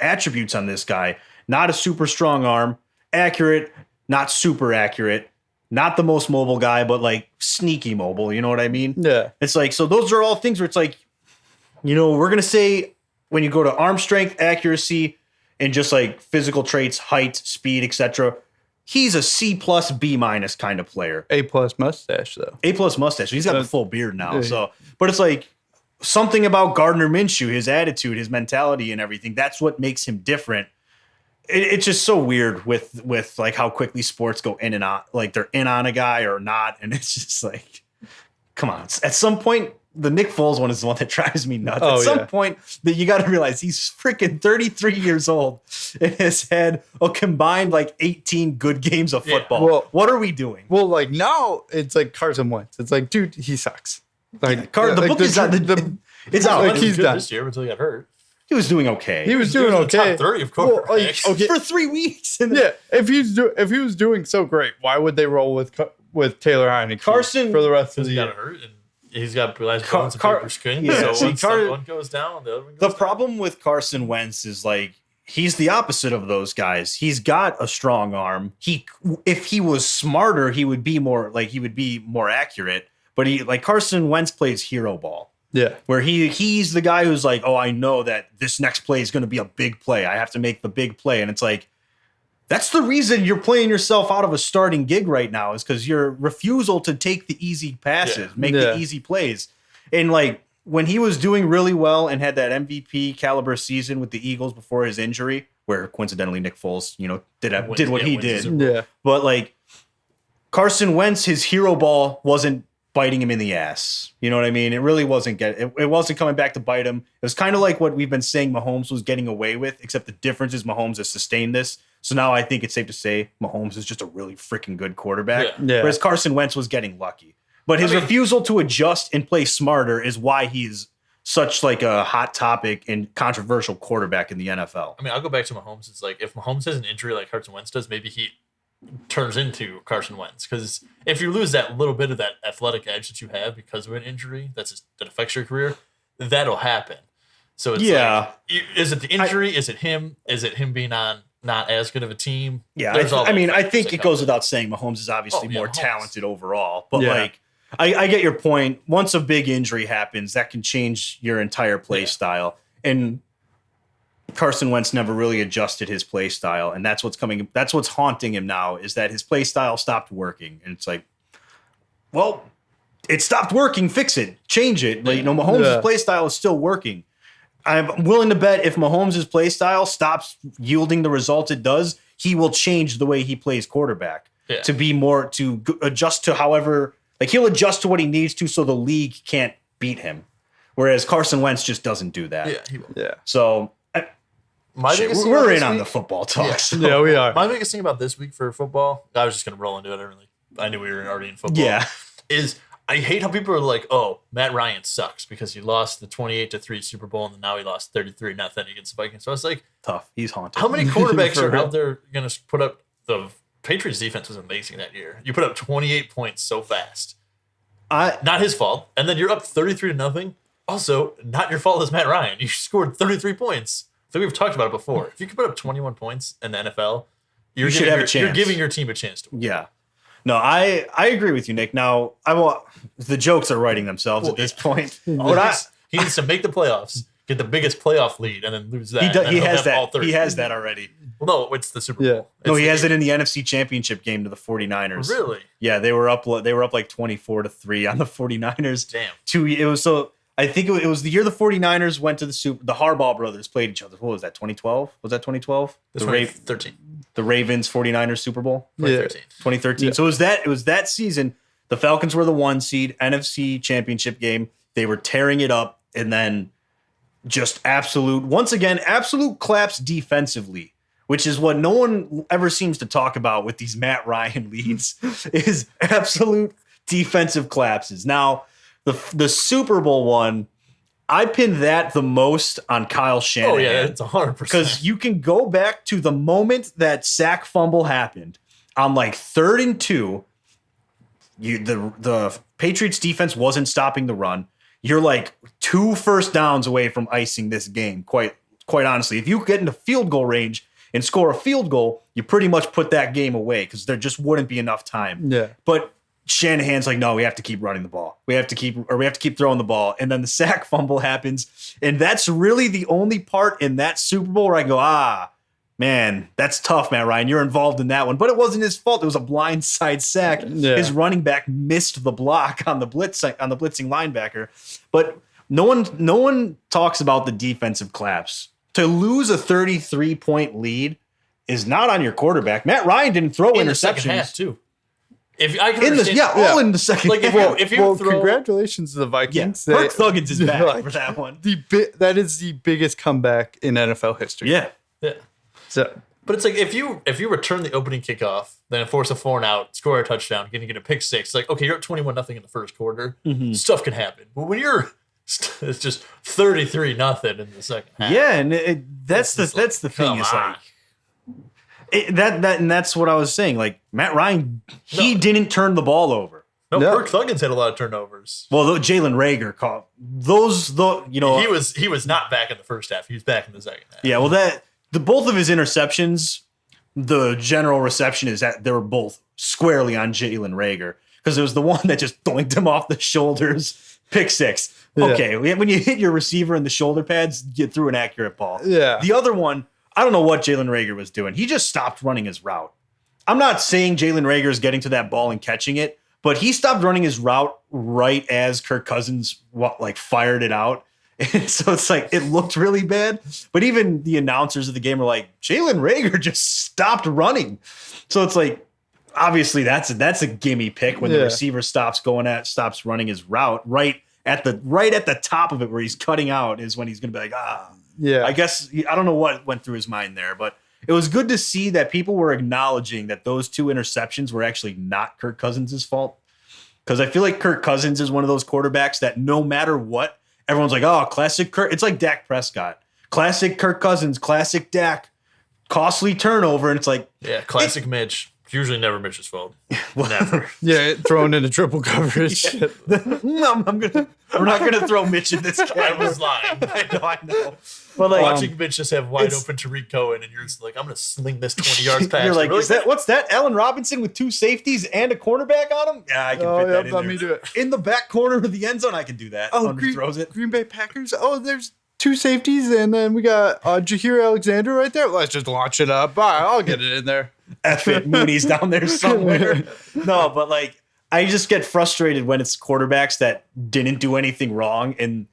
Speaker 1: attributes on this guy. Not a super strong arm, accurate, not super accurate, not the most mobile guy, but like sneaky mobile. You know what I mean?
Speaker 2: Yeah.
Speaker 1: It's like, so those are all things where it's like, we're going to say when you go to arm strength, accuracy, and just like physical traits, height, speed, etc. He's a C+, B- kind of player.
Speaker 2: A+ mustache though.
Speaker 1: A+ mustache. He's got the full beard now. So, but it's like something about Gardner Minshew, his attitude, his mentality and everything. That's what makes him different. It's just so weird with like how quickly sports go in and out, like they're in on a guy or not. And it's just like, come on. At some point, the Nick Foles one is the one that drives me nuts. At some point that you got to realize he's freaking 33 years old and has had a combined like 18 good games of football. Well, what are we doing?
Speaker 2: Well, like now it's like Carson Wentz. It's like, dude, he sucks. Like
Speaker 1: the book is out. It's out.
Speaker 3: Like he's done this year until he got hurt.
Speaker 1: He was doing okay.
Speaker 2: He was doing okay.
Speaker 3: Top 30 of course.
Speaker 1: For 3 weeks.
Speaker 2: If he was doing so great, why would they roll with Taylor Heineke
Speaker 1: Carson
Speaker 2: for the rest of the year?
Speaker 3: He got hurt and he's got last bones and paper skin. Yeah, so one goes down, the other one goes down.
Speaker 1: The problem with Carson Wentz is like he's the opposite of those guys. He's got a strong arm. If he was smarter, he would be more accurate. But Carson Wentz plays hero ball.
Speaker 2: Yeah.
Speaker 1: Where he's the guy who's like, oh, I know that this next play is going to be a big play. I have to make the big play. And it's like, that's the reason you're playing yourself out of a starting gig right now is because your refusal to take the easy passes, make the easy plays. And like when he was doing really well and had that MVP caliber season with the Eagles before his injury, where coincidentally Nick Foles, did what he did.
Speaker 2: Yeah.
Speaker 1: But like Carson Wentz, his hero ball wasn't biting him in the ass. You know what I mean? It really wasn't it wasn't coming back to bite him. It was kind of like what we've been saying Mahomes was getting away with, except the difference is Mahomes has sustained this. So now I think it's safe to say Mahomes is just a really freaking good quarterback.
Speaker 2: Yeah.
Speaker 1: Whereas Carson Wentz was getting lucky. But his refusal to adjust and play smarter is why he's such like a hot topic and controversial quarterback in the NFL.
Speaker 3: I mean, I'll go back to Mahomes. It's like if Mahomes has an injury like Carson Wentz does, maybe he turns into Carson Wentz. Because if you lose that little bit of that athletic edge that you have because of an injury that affects your career, that'll happen. So it's like, is it the injury? Is it him? Is it him being on not as good of a team?
Speaker 1: Yeah, I think it goes without saying Mahomes is obviously more talented overall. But I get your point. Once a big injury happens, that can change your entire play style. And Carson Wentz never really adjusted his play style, and that's what's haunting him now is that his play style stopped working. And it's like, well, it stopped working, fix it, change it. Like, Mahomes' play style is still working. I'm willing to bet if Mahomes' play style stops yielding the results it does, he will change the way he plays quarterback to be more to adjust to however, like he'll adjust to what he needs to so the league can't beat him. Whereas Carson Wentz just doesn't do that.
Speaker 3: Yeah, he will.
Speaker 2: Yeah.
Speaker 1: So we're in on the football talk.
Speaker 3: Yeah.
Speaker 1: So.
Speaker 2: Yeah, we are.
Speaker 3: My biggest thing about this week for football, I was just going to roll into it. I knew we were already in football.
Speaker 1: Yeah.
Speaker 3: Is I hate how people are like, oh, Matt Ryan sucks because he lost the 28-3 Super Bowl and then now he lost 33-0 against the Vikings. So I was like,
Speaker 1: tough. He's haunted.
Speaker 3: How many quarterbacks are out there going to put up? The Patriots defense was amazing that year. You put up 28 points so fast. Not his fault. And then you're up 33-0. Also, not your fault as Matt Ryan. You scored 33 points. I think we've talked about it before. If you can put up 21 points in the NFL, you should have a chance. You're giving your team a chance to win.
Speaker 1: Yeah. No, I agree with you, Nick. Now, the jokes are writing themselves at this point.
Speaker 3: He needs to make the playoffs, get the biggest playoff lead, and then lose that.
Speaker 1: He has that. He has that already.
Speaker 3: Well, no, it's the Super Bowl.
Speaker 1: No, he has it in the NFC Championship game to the 49ers.
Speaker 3: Really?
Speaker 1: Yeah, they were up like 24-3 on the 49ers.
Speaker 3: Damn.
Speaker 1: I think it was the year the 49ers went to the Harbaugh brothers played each other. What was that, 2012? Was that 2012?
Speaker 3: This 2013.
Speaker 1: The Ravens 49ers Super Bowl?
Speaker 3: 2013.
Speaker 1: 2013. Yeah. So it was that season. The Falcons were the 1 seed, NFC Championship game. They were tearing it up, and then just absolute claps defensively, which is what no one ever seems to talk about with these Matt Ryan leads, is absolute defensive collapses. Now, the Super Bowl one, I pinned that the most on Kyle Shanahan.
Speaker 3: Oh, yeah, it's 100%.
Speaker 1: Because you can go back to the moment that sack fumble happened on like 3rd and 2. The Patriots defense wasn't stopping the run. You're like 2 first downs away from icing this game, quite honestly. If you get into field goal range and score a field goal, you pretty much put that game away because there just wouldn't be enough time.
Speaker 2: Yeah.
Speaker 1: But Shanahan's like, no, we have to keep running the ball. We have to keep throwing the ball. And then the sack fumble happens. And that's really the only part in that Super Bowl where I go, man, that's tough, Matt Ryan. You're involved in that one. But it wasn't his fault. It was a blindside sack. Yeah. His running back missed the block on the blitzing linebacker. But no one talks about the defensive collapse. To lose a 33-point lead is not on your quarterback. Matt Ryan didn't throw interceptions.
Speaker 3: In the second half, too. If I can
Speaker 1: all in the second.
Speaker 3: Like if you throw,
Speaker 2: congratulations to the Vikings.
Speaker 1: Yeah, Kirk Thuggins is back for that one.
Speaker 2: That is the biggest comeback in NFL history.
Speaker 1: Yeah.
Speaker 2: So,
Speaker 3: but it's like if you return the opening kickoff, then force a 4-and-out, score a touchdown, get a pick six. Like, okay, you're up 21-0 in the first quarter. Mm-hmm. Stuff can happen. But when it's just 33-0 in the second half.
Speaker 1: Yeah, and that's the thing. Is like. And that's what I was saying. Like Matt Ryan, he didn't turn the ball over.
Speaker 3: No, Kirk Thuggins had a lot of turnovers.
Speaker 1: Well, Jalen Reagor caught those.
Speaker 3: He was not back in the first half. He was back in the second half.
Speaker 1: Yeah, well, both of his interceptions, the general reception is that they were both squarely on Jalen Reagor because it was the one that just doinked him off the shoulders. Pick six. Okay, when you hit your receiver in the shoulder pads, you threw an accurate ball.
Speaker 2: Yeah.
Speaker 1: The other one, I don't know what Jalen Reagor was doing. He just stopped running his route. I'm not saying Jalen Reagor is getting to that ball and catching it, but he stopped running his route right as Kirk Cousins fired it out. And so it's like, it looked really bad. But even the announcers of the game were like, Jalen Reagor just stopped running. So it's like, obviously that's a gimme pick when the receiver stops running his route right at the top of it where he's cutting out is when he's going to be like,
Speaker 2: Yeah,
Speaker 1: I guess I don't know what went through his mind there, but it was good to see that people were acknowledging that those 2 interceptions were actually not Kirk Cousins' fault. Because I feel like Kirk Cousins is one of those quarterbacks that no matter what, everyone's like, oh, classic Kirk. It's like Dak Prescott. Classic Kirk Cousins, classic Dak, costly turnover. And it's like,
Speaker 3: classic Mitch. It's usually never Mitch's fault. Never.
Speaker 2: Thrown into triple coverage.
Speaker 1: We're not gonna throw Mitch in this game.
Speaker 3: I was lying.
Speaker 1: I know.
Speaker 3: But watching Mitch just have wide open Tariq Cohen, and you're just like, I'm gonna sling this 20 yards past.
Speaker 1: You're like, what's that? Allen Robinson with 2 safeties and a cornerback on him? Yeah, I can fit that in
Speaker 2: let
Speaker 1: there.
Speaker 2: me do it.
Speaker 1: In the back corner of the end zone, I can do that. Throws it.
Speaker 2: Green Bay Packers. Oh, there's 2 safeties, and then we got Jaheir Alexander right there. Let's just launch it up. I'll get it in there.
Speaker 1: F it, Mooney's down there somewhere. No, but I just get frustrated when it's quarterbacks that didn't do anything wrong and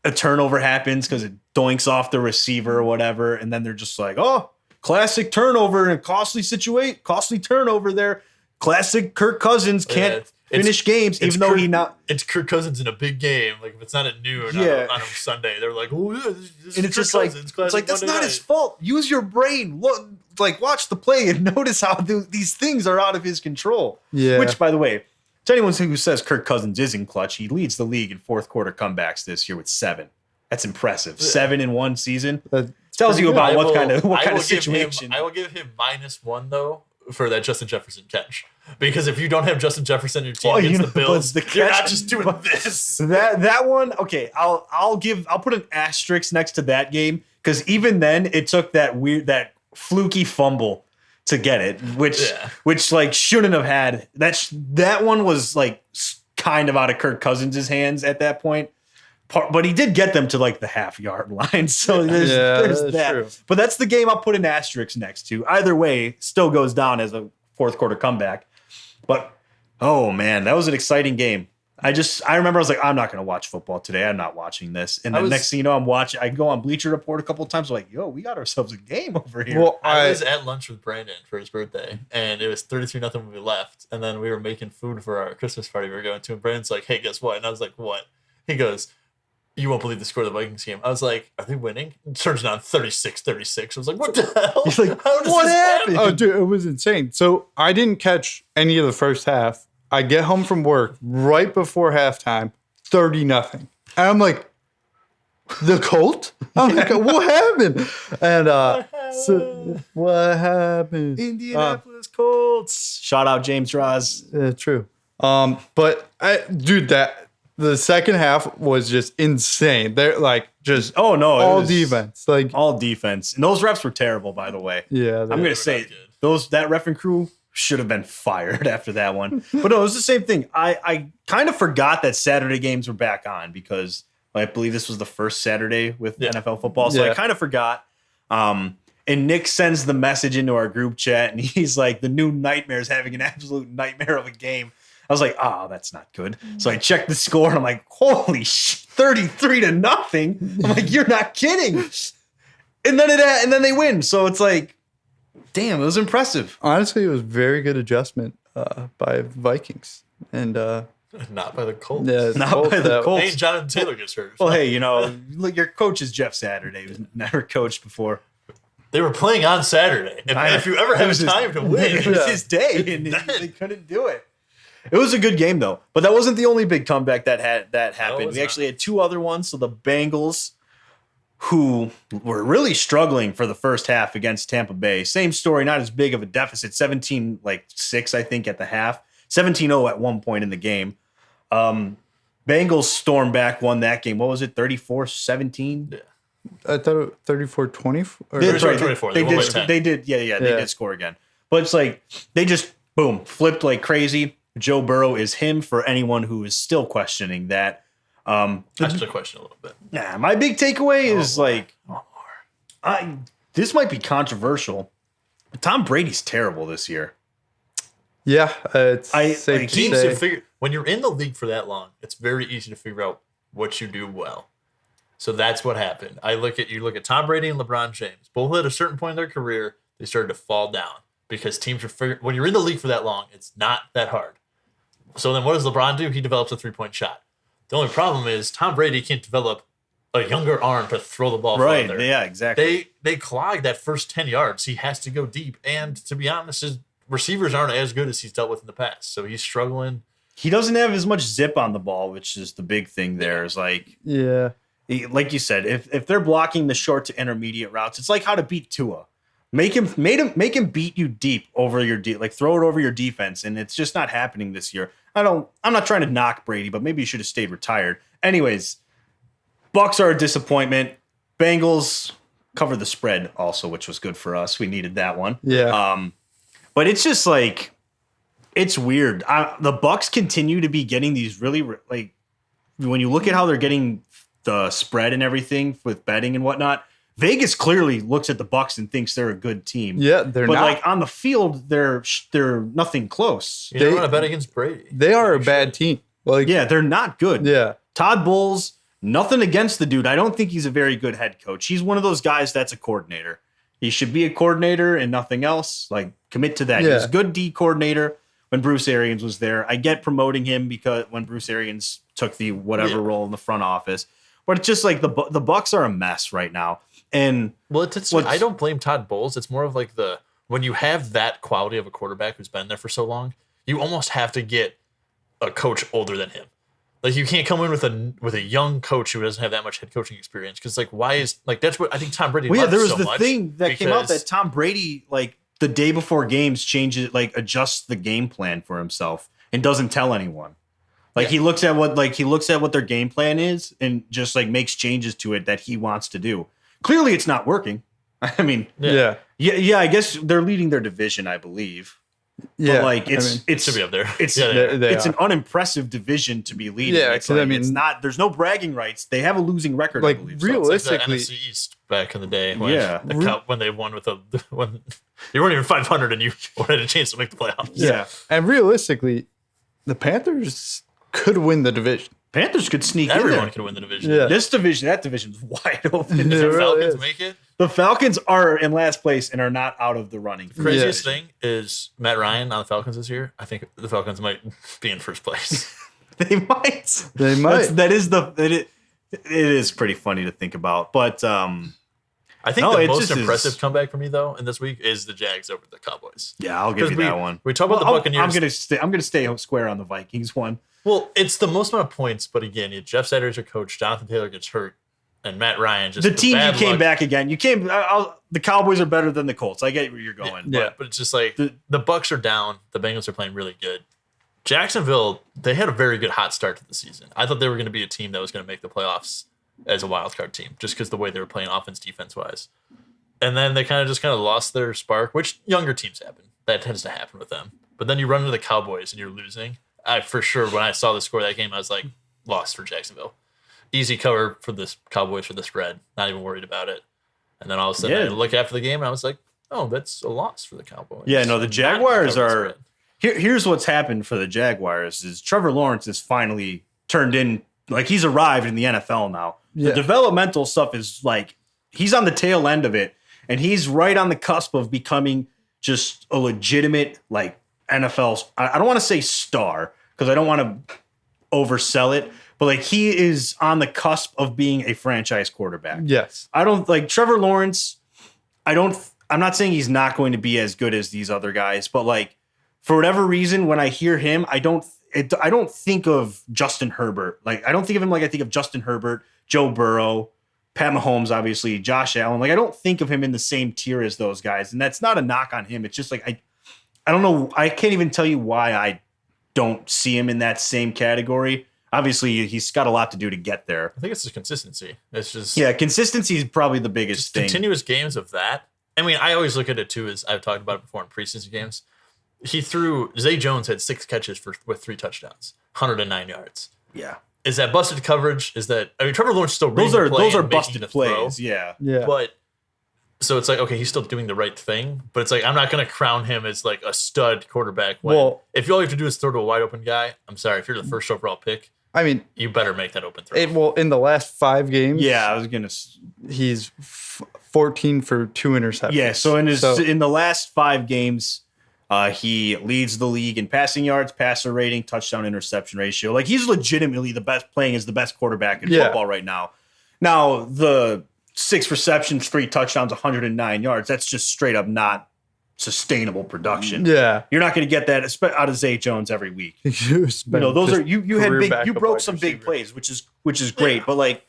Speaker 1: a turnover happens because it doinks off the receiver or whatever, and then they're just like, oh, classic turnover and costly turnover there. Classic Kirk Cousins can't finish games, even though
Speaker 3: it's Kirk Cousins in a big game. Like if it's not at noon on a Sunday, they're like, oh, this
Speaker 1: and
Speaker 3: is
Speaker 1: it's
Speaker 3: Kirk
Speaker 1: just
Speaker 3: Cousins,
Speaker 1: like that's not his fault. Use your brain. Look, watch the play and notice how these things are out of his control.
Speaker 2: Yeah.
Speaker 1: Which, by the way, to anyone who says Kirk Cousins isn't clutch, he leads the league in fourth quarter comebacks this year with 7. That's impressive. 7 in one season. Tells you about what kind of situation.
Speaker 3: I will give him -1 though for that Justin Jefferson catch. Because if you don't have Justin Jefferson in your team against the Bills, you're not just doing this.
Speaker 1: That one, okay, I'll put an asterisk next to that game because even then it took that fluky fumble to get it, which like shouldn't have had. That one was like kind of out of Kirk Cousins' hands at that point. But he did get them to like the half-yard line. So there's that. True. But that's the game I'll put an asterisk next to. Either way, still goes down as a fourth quarter comeback. But, oh, man, that was an exciting game. I remember I was like, I'm not going to watch football today. I'm not watching this. And then next thing you know, I go on Bleacher Report a couple of times. I'm like, yo, we got ourselves a game over here.
Speaker 3: Well, I was at lunch with Brandon for his birthday, and it was 33-0 when we left. And then we were making food for our Christmas party we were going to. And Brandon's like, hey, guess what? And I was like, what? He goes, you won't believe the score of the Vikings game. I was like, are they winning? It turns out 36-36. I was like, what the hell?
Speaker 1: He's like, what happened?
Speaker 2: Oh, dude, it was insane. So I didn't catch any of the first half. I get home from work right before halftime, 30-0. And I'm like, the Colt? I'm like, what happened? And what happened?
Speaker 1: Indianapolis Colts. Shout out James Ross.
Speaker 2: True. But the second half was just insane. They're like just all defense, like
Speaker 1: all defense. And those refs were terrible, by the way.
Speaker 2: Yeah,
Speaker 1: I'm gonna say that ref and crew should have been fired after that one. But no, it was the same thing. I kind of forgot that Saturday games were back on because I believe this was the first Saturday with NFL football, so I kind of forgot. And Nick sends the message into our group chat, and he's like, "The new nightmare is having an absolute nightmare of a game." I was like, oh, that's not good. So I checked the score and I'm like, holy 33-0. I'm like, you're not kidding. And then they win. So it's like, damn, it was impressive.
Speaker 2: Honestly, it was very good adjustment by Vikings. And
Speaker 3: not by the Colts.
Speaker 2: Yeah,
Speaker 1: not by the Colts.
Speaker 3: Hey, Jonathan Taylor gets hurt.
Speaker 1: Well, hey, your coach is Jeff Saturday, who's never coached before.
Speaker 3: They were playing on Saturday. If you ever have time to win.
Speaker 1: It was his day, and they couldn't do it. It was a good game, though. But that wasn't the only big comeback that happened. We actually had two other ones. So the Bengals, who were really struggling for the first half against Tampa Bay. Same story, not as big of a deficit. 17-6, I think, at the half. 17-0 at one point in the game. Bengals stormed back, won that game. What was it, 34-17?
Speaker 2: Yeah. I thought 34-24.
Speaker 3: 34-24.
Speaker 1: They did score again. But it's like they just, boom, flipped like crazy. Joe Burrow is him for anyone who is still questioning that.
Speaker 3: I still question a little bit.
Speaker 1: Nah, my big takeaway is this might be controversial, but Tom Brady's terrible this year.
Speaker 2: Yeah, it's safe to
Speaker 3: say. When you're in the league for that long, it's very easy to figure out what you do well. So that's what happened. You look at Tom Brady and LeBron James. Both at a certain point in their career, they started to fall down because teams are when you're in the league for that long, it's not that hard. So then what does LeBron do? He develops a three-point shot. The only problem is Tom Brady can't develop a younger arm to throw the ball farther.
Speaker 1: Yeah, exactly.
Speaker 3: They clog that first 10 yards. He has to go deep. And to be honest, his receivers aren't as good as he's dealt with in the past. So he's struggling.
Speaker 1: He doesn't have as much zip on the ball, which is the big thing there. Is like, like you said, if they're blocking the short to intermediate routes, it's like how to beat Tua. Make him beat you deep over your throw it over your defense, and it's just not happening this year. I'm not trying to knock Brady, but maybe he should have stayed retired. Anyways, Bucks are a disappointment. Bengals covered the spread also, which was good for us. We needed that one.
Speaker 2: Yeah.
Speaker 1: But it's just like it's weird. The Bucks continue to be getting these really like when you look at how they're getting the spread and everything with betting and whatnot. Vegas clearly looks at the Bucks and thinks they're a good team.
Speaker 2: Yeah, they're not.
Speaker 1: But like on the field, they're nothing close.
Speaker 3: You don't want to bet against Brady.
Speaker 2: They are a bad team.
Speaker 1: Like, yeah, they're not good.
Speaker 2: Yeah,
Speaker 1: Todd Bowles, nothing against the dude. I don't think he's a very good head coach. He's one of those guys that's a coordinator. He should be a coordinator and nothing else. Like commit to that.
Speaker 2: Yeah.
Speaker 1: He's a good D coordinator when Bruce Arians was there. I get promoting him because when Bruce Arians took the whatever role in the front office, but it's just like the Bucks are a mess right now. And
Speaker 3: I don't blame Todd Bowles. It's more of like when you have that quality of a quarterback who's been there for so long, you almost have to get a coach older than him. Like you can't come in with a young coach who doesn't have that much head coaching experience. Because like why is like that's what I think Tom Brady.
Speaker 1: Well, yeah, there was the thing that came out that Tom Brady the day before games changes, like adjusts the game plan for himself and doesn't tell anyone. Like he looks at what their game plan is and just like makes changes to it that he wants to do. Clearly, it's not working. I mean, yeah. I guess they're leading their division, I believe. Yeah, but like it
Speaker 3: should be up there.
Speaker 1: It's an unimpressive division to be leading.
Speaker 2: Yeah,
Speaker 1: it's like, it's not. There's no bragging rights. They have a losing record.
Speaker 2: Like
Speaker 1: I believe.
Speaker 2: realistically,
Speaker 3: so it's like the NFC East back in the day. When they won when you weren't even 500 and you had a chance to make the playoffs.
Speaker 2: Yeah, and realistically, the Panthers could win the division.
Speaker 1: Panthers could sneak
Speaker 3: Everyone
Speaker 1: in there.
Speaker 3: could win the division.
Speaker 1: Yeah. That division's wide open.
Speaker 3: Did the Falcons make it?
Speaker 1: The Falcons are in last place and are not out of the running.
Speaker 3: The craziest thing is Matt Ryan on the Falcons this year. I think the Falcons might be in first place.
Speaker 1: They might. It is pretty funny to think about. But
Speaker 3: I think the most impressive comeback for me though in this week is the Jags over the Cowboys.
Speaker 1: Yeah, I'll give you that one.
Speaker 3: We talk about the Buccaneers.
Speaker 1: I'm gonna stay square on the Vikings one.
Speaker 3: Well, it's the most amount of points, but again, Jeff Saturday is your coach. Jonathan Taylor gets hurt, and Matt Ryan just
Speaker 1: the team you came back again. You came. The Cowboys are better than the Colts. I get where you're going.
Speaker 3: Yeah, but it's just like the Bucs are down. The Bengals are playing really good. Jacksonville, they had a very good hot start to the season. I thought they were going to be a team that was going to make the playoffs as a wild card team, just because the way they were playing offense, defense wise. And then they kind of lost their spark, which younger teams happen. That tends to happen with them. But then you run into the Cowboys and you're losing. For sure, when I saw the score of that game, I was like, lost for Jacksonville. Easy cover for this Cowboys for the spread. Not even worried about it. And then all of a sudden, I look after the game and I was like, oh, that's a loss for the Cowboys.
Speaker 1: Yeah, no, the Jaguars are. Here's what's happened for the Jaguars is Trevor Lawrence is finally turned in, like he's arrived in the NFL now. Yeah. The developmental stuff is like he's on the tail end of it, and he's right on the cusp of becoming just a legitimate like NFL. I don't want to say star because I don't want to oversell it, but like he is on the cusp of being a franchise quarterback.
Speaker 2: Yes,
Speaker 1: I don't like Trevor Lawrence. I'm not saying he's not going to be as good as these other guys, but like for whatever reason, when I hear him, I don't think of Justin Herbert. Like I don't think of him like I think of Justin Herbert, Joe Burrow, Pat Mahomes, obviously, Josh Allen. Like I don't think of him in the same tier as those guys, and that's not a knock on him. It's just like I don't know. I can't even tell you why I don't see him in that same category. Obviously, he's got a lot to do to get there.
Speaker 3: I think it's just consistency. It's just
Speaker 1: consistency is probably the biggest thing.
Speaker 3: Continuous games of that. I mean, I always look at it too as I've talked about it before in preseason games. Zay Jones had 6 catches with 3 touchdowns, 109 yards.
Speaker 1: Yeah.
Speaker 3: Is that busted coverage? Trevor Lawrence still
Speaker 1: those are busted plays.
Speaker 3: Throw, yeah. But so it's like, okay, he's still doing the right thing, but it's like I'm not going to crown him as like a stud quarterback. If all you have to do is throw to a wide open guy, I'm sorry, if you're the first overall pick,
Speaker 2: I mean,
Speaker 3: you better make that open throw.
Speaker 2: In the last 5 games,
Speaker 1: he's
Speaker 2: 14 for 2 interceptions.
Speaker 1: Yeah, so in the last 5 games. He leads the league in passing yards, passer rating, touchdown interception ratio. Like he's legitimately the best quarterback in football right now. Now the 6 receptions, 3 touchdowns, 109 yards. That's just straight up not sustainable production.
Speaker 2: Yeah,
Speaker 1: you're not going to get that out of Zay Jones every week. Those are you broke some big plays, which is great. Yeah. But like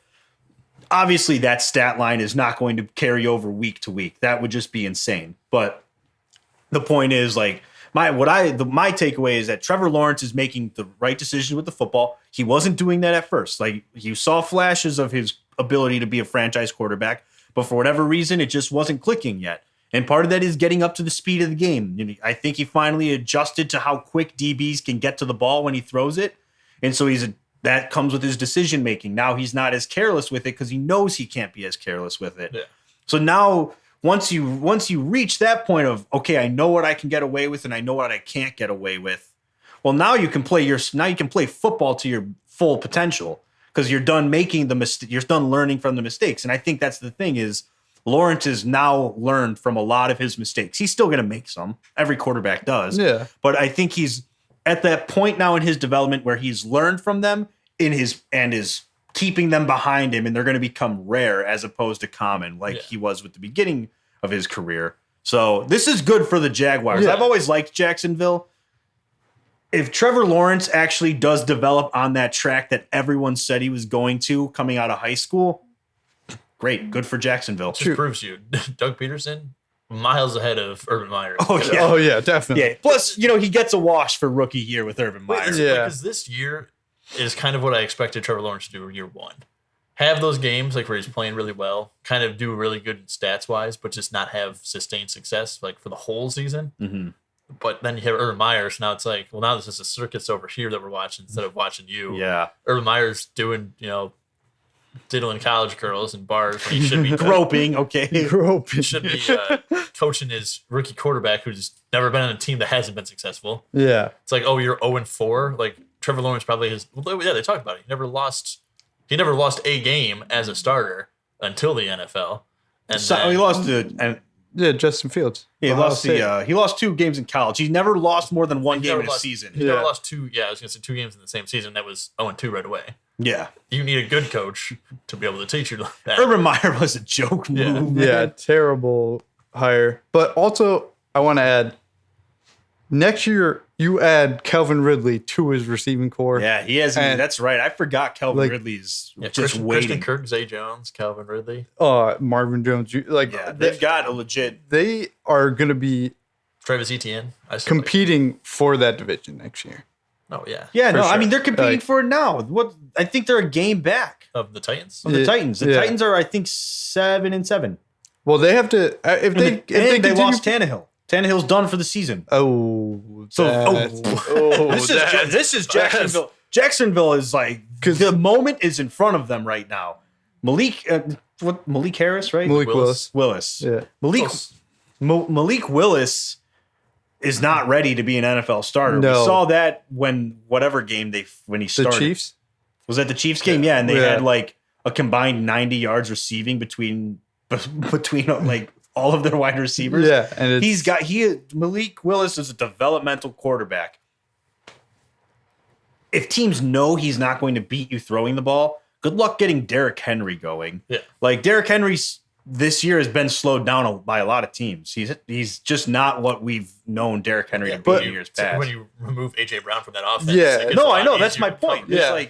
Speaker 1: obviously that stat line is not going to carry over week to week. That would just be insane. But the point is, like, my takeaway is that Trevor Lawrence is making the right decision with the football. He wasn't doing that at first. Like, you saw flashes of his ability to be a franchise quarterback, but for whatever reason, it just wasn't clicking yet. And part of that is getting up to the speed of the game. I think he finally adjusted to how quick DBs can get to the ball when he throws it. And so that comes with his decision making. Now he's not as careless with it because he knows he can't be as careless with it. Yeah. So now once you reach that point of, okay, I know what I can get away with and I know what I can't get away with. Well, now you can play football to your full potential because you're done making you're done learning from the mistakes. And I think that's the thing is Lawrence has now learned from a lot of his mistakes. He's still going to make some. Every quarterback does. Yeah. But I think he's at that point now in his development where he's learned from them and is keeping them behind him, and they're going to become rare as opposed to common like he was with the beginning of his career. So this is good for the Jaguars. Yeah. I've always liked Jacksonville. If Trevor Lawrence actually does develop on that track that everyone said he was going to coming out of high school, great. Good for Jacksonville.
Speaker 3: It just proves you. Doug Peterson miles ahead of Urban Meyer.
Speaker 2: Oh yeah, definitely.
Speaker 1: Yeah. Plus, he gets a wash for rookie year with Urban Meyer.
Speaker 3: Because this year is kind of what I expected Trevor Lawrence to do year one. Have those games where he's playing really well, kind of do really good stats wise, but just not have sustained success for the whole season.
Speaker 1: Mm-hmm.
Speaker 3: But then you have Urban Meyer, so now it's now this is a circus over here that we're watching instead of watching you.
Speaker 1: Yeah.
Speaker 3: Urban Meyer's doing, diddling college girls in bars when he should be
Speaker 1: groping. Okay.
Speaker 2: Groping.
Speaker 3: He should be coaching his rookie quarterback who's never been on a team that hasn't been successful.
Speaker 2: Yeah.
Speaker 3: It's you're 0-4. Trevor Lawrence probably has. Well, yeah, they talked about it. He never lost a game as a starter until the NFL. And
Speaker 1: he lost to
Speaker 2: Justin Fields.
Speaker 1: He lost 2 games in college. He never lost more than 1 game in a season.
Speaker 3: He never lost 2. Yeah, I was going to say 2 games in the same season. That was 0-2 right away.
Speaker 1: Yeah.
Speaker 3: You need a good coach to be able to teach you that.
Speaker 1: Urban Meyer was a joke move.
Speaker 2: Yeah, terrible hire. But also, I want to add, next year, you add Calvin Ridley to his receiving core.
Speaker 1: Yeah, he has. That's right. I forgot Calvin Ridley's just waiting.
Speaker 3: Christian Kirk, Zay Jones, Calvin Ridley.
Speaker 2: Marvin Jones.
Speaker 1: They've got a legit.
Speaker 2: They are going to be
Speaker 3: Travis Etienne
Speaker 2: competing for that division next year.
Speaker 3: Oh, yeah.
Speaker 1: Yeah, no, sure. I mean, they're competing for it now. I think they're a game back.
Speaker 3: Of the Titans?
Speaker 1: The Titans. The Titans are, I think, 7-7.
Speaker 2: Well, they have to. If they
Speaker 1: lost Tannehill. Tannehill's done for the season. This is Jacksonville. Jacksonville is the moment is in front of them right now. Malik Harris, right?
Speaker 2: Malik Willis.
Speaker 1: Yeah. Malik Willis is not ready to be an NFL starter. No. We saw that when he started.
Speaker 2: The Chiefs?
Speaker 1: Was that the Chiefs game? Yeah, and they had a combined 90 yards receiving between all of their wide receivers.
Speaker 2: Yeah, and
Speaker 1: Malik Willis is a developmental quarterback. If teams know he's not going to beat you throwing the ball, good luck getting Derrick Henry going.
Speaker 3: Yeah.
Speaker 1: Derrick Henry's this year has been slowed down by a lot of teams. He's just not what we've known Derrick Henry to be in years past.
Speaker 3: When you remove AJ Brown from that offense.
Speaker 2: Yeah.
Speaker 1: No, I know. That's my point.
Speaker 2: Yeah.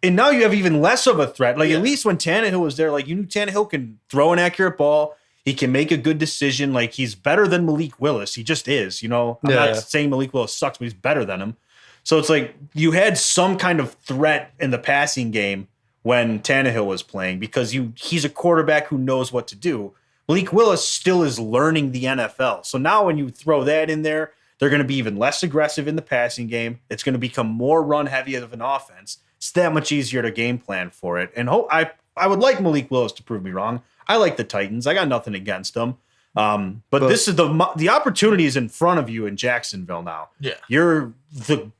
Speaker 1: And now you have even less of a threat. At least when Tannehill was there, you knew Tannehill can throw an accurate ball. He can make a good decision. He's better than Malik Willis. He just is. I'm not saying Malik Willis sucks, but he's better than him. So it's you had some kind of threat in the passing game when Tannehill was playing because he's a quarterback who knows what to do. Malik Willis still is learning the NFL. So now when you throw that in there, they're going to be even less aggressive in the passing game. It's going to become more run heavy of an offense. It's that much easier to game plan for it. And I would like Malik Willis to prove me wrong. I like the Titans. I got nothing against them. But this is the opportunity is in front of you in Jacksonville now.
Speaker 3: Yeah.
Speaker 1: You're the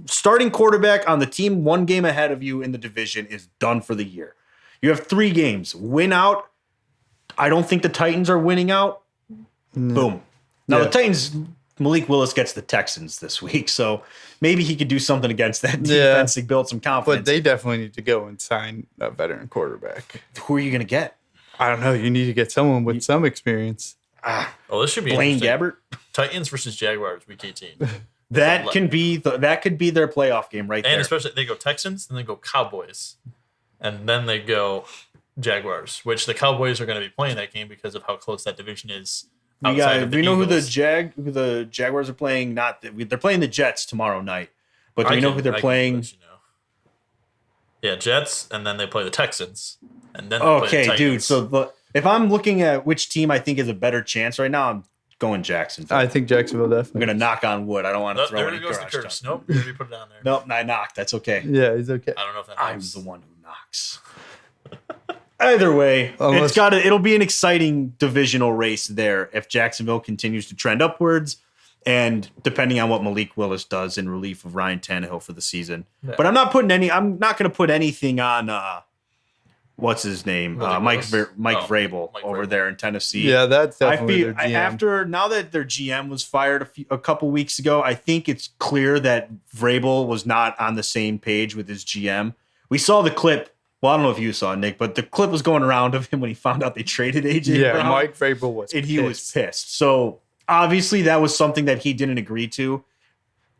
Speaker 1: starting quarterback on the team 1 game ahead of you in the division is done for the year. You have 3 games. Win out. I don't think the Titans are winning out. Boom. Now the Titans, Malik Willis gets the Texans this week, so maybe he could do something against that defense to build some confidence.
Speaker 2: But they definitely need to go and sign a veteran quarterback.
Speaker 1: Who are you going to get?
Speaker 2: I don't know. You need to get someone with some experience.
Speaker 3: This should be
Speaker 1: Blaine Gabbert.
Speaker 3: Titans versus Jaguars, week 18.
Speaker 1: That could be their playoff game right there.
Speaker 3: And especially they go Texans, then they go Cowboys, and then they go Jaguars, which the Cowboys are going to be playing that game because of how close that division is.
Speaker 1: We know who the Jaguars are playing. They're playing the Jets tomorrow night, but do we know who they're playing?
Speaker 3: Yeah, Jets, and then they play the Texans, and then they play the Titans.
Speaker 1: Dude. So if I'm looking at which team I think is a better chance right now, I'm going Jacksonville.
Speaker 2: I think Jacksonville definitely.
Speaker 1: I'm gonna knock on wood. I don't want to throw any
Speaker 3: goes the curse. Nope, you put it down there.
Speaker 1: Nope, I knocked. That's okay.
Speaker 2: Yeah, he's okay.
Speaker 3: I don't know if that
Speaker 1: helps. I'm the one who knocks. Either way, it'll be an exciting divisional race there if Jacksonville continues to trend upwards, and depending on what Malik Willis does in relief of Ryan Tannehill for the season. Yeah. But I'm not going to put anything on. What's his name? Mike Vrabel over there in Tennessee.
Speaker 2: Yeah, that's definitely their GM.
Speaker 1: Now that their GM was fired a couple weeks ago, I think it's clear that Vrabel was not on the same page with his GM. We saw the clip. Well, I don't know if you saw it, Nick, but the clip was going around of him when he found out they traded AJ Brown.
Speaker 2: Yeah, Mike Vrabel was
Speaker 1: pissed. He was pissed. So obviously that was something that he didn't agree to.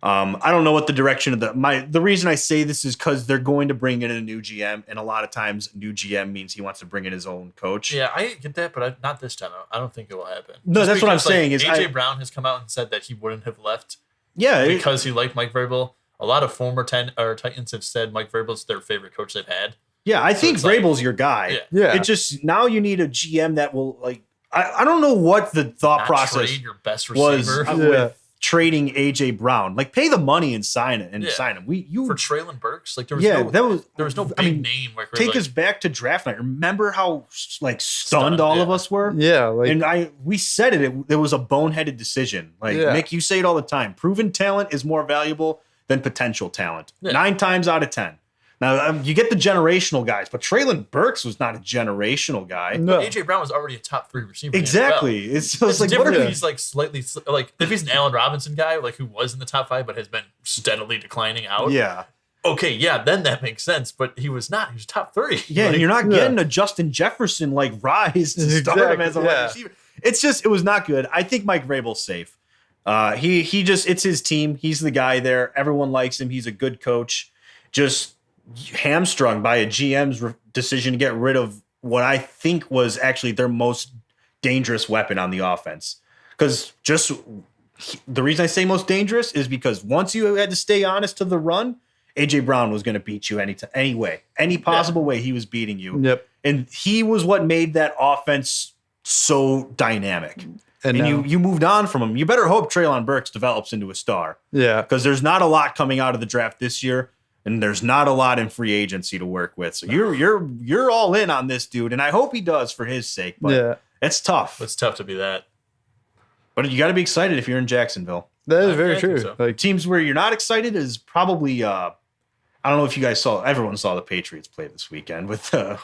Speaker 1: I don't know what the direction of the reason I say this is because they're going to bring in a new GM, and a lot of times a new GM means he wants to bring in his own coach.
Speaker 3: Yeah, I get that, but not this time. I don't think it will happen.
Speaker 1: No, that's what I'm saying. Is
Speaker 3: AJ Brown has come out and said that he wouldn't have left.
Speaker 1: Yeah,
Speaker 3: because he liked Mike Vrabel. A lot of former Titans have said Mike Vrabel's their favorite coach they've had.
Speaker 1: Yeah, I think Vrabel's your guy.
Speaker 2: Yeah.
Speaker 1: It just now you need a GM that will like. I don't know what the thought process
Speaker 3: trade your best receiver
Speaker 1: was with trading AJ Brown. Like pay the money and sign it sign him.
Speaker 3: For Traylon Burks. Like there was no big name. Like,
Speaker 1: take us back to draft night. Remember how like stunned all of us were?
Speaker 2: Yeah, like,
Speaker 1: and we said it was a boneheaded decision. Like Nick, you say it all the time. Proven talent is more valuable than potential talent. 9 times out of 10. Now, you get the generational guys, but Traylon Burks was not a generational guy.
Speaker 3: No. AJ Brown was already a top 3 receiver.
Speaker 1: Exactly. It's like
Speaker 3: different if he's like slightly like if he's an Allen Robinson guy, like who was in the top 5 but has been steadily declining out.
Speaker 1: Yeah.
Speaker 3: Okay, yeah, then that makes sense. But he was not. He was top 3.
Speaker 1: Yeah, and you're not getting a Justin Jefferson like rise to start him as a wide receiver. It was not good. I think Mike Vrabel's safe. It's his team. He's the guy there. Everyone likes him. He's a good coach. Just hamstrung by a GM's decision to get rid of what I think was actually their most dangerous weapon on the offense. Because the reason I say most dangerous is because once you had to stay honest to the run, AJ Brown was going to beat you any possible way he was beating you.
Speaker 2: Yep.
Speaker 1: And he was what made that offense so dynamic. And you moved on from him. You better hope Traylon Burks develops into a star.
Speaker 2: Yeah.
Speaker 1: Because there's not a lot coming out of the draft this year. And there's not a lot in free agency to work with. So you're all in on this dude. And I hope he does for his sake. But it's tough.
Speaker 3: It's tough to be that.
Speaker 1: But you got to be excited if you're in Jacksonville.
Speaker 2: That is very true.
Speaker 3: So.
Speaker 1: Like teams where you're not excited is probably I don't know if you guys everyone saw the Patriots play this weekend with
Speaker 3: oh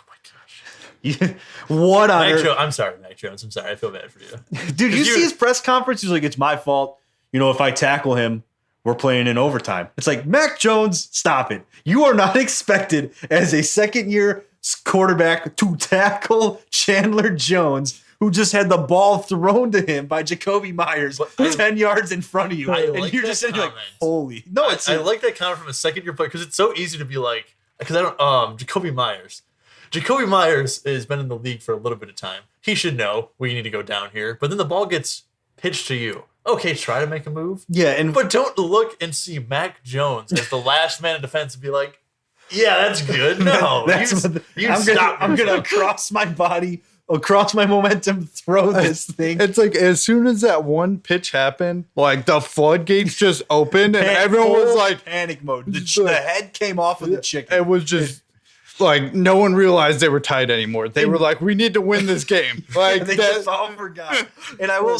Speaker 3: my
Speaker 1: gosh. What on earth?
Speaker 3: I'm sorry, Mac Jones. I'm sorry. I feel bad for you.
Speaker 1: Dude, you see his press conference? He's like, it's my fault. If I tackle him, we're playing in overtime. It's like, Mac Jones, stop it. You are not expected as a second-year quarterback to tackle Chandler Jones, who just had the ball thrown to him by Jacoby Myers 10 yards in front of you. And you're just saying, like, holy. No,
Speaker 3: I like that comment from a second-year player because it's so easy to be like, because I don't, Jacoby Myers. Jacoby Myers has been in the league for a little bit of time. He should know we need to go down here. But then the ball gets pitched to you. Okay, try to make a move.
Speaker 1: Yeah,
Speaker 3: but don't look and see Mac Jones as the last man in defense and be like, yeah, that's good. No,
Speaker 1: I'm going to cross my body, across my momentum, throw this thing.
Speaker 2: It's like as soon as that one pitch happened, like the floodgates just opened and everyone was like
Speaker 1: panic mode. The head came off of the chicken.
Speaker 2: It was just like no one realized they were tied anymore. They were like, we need to win this game. Like
Speaker 1: they just all forgot. And I will.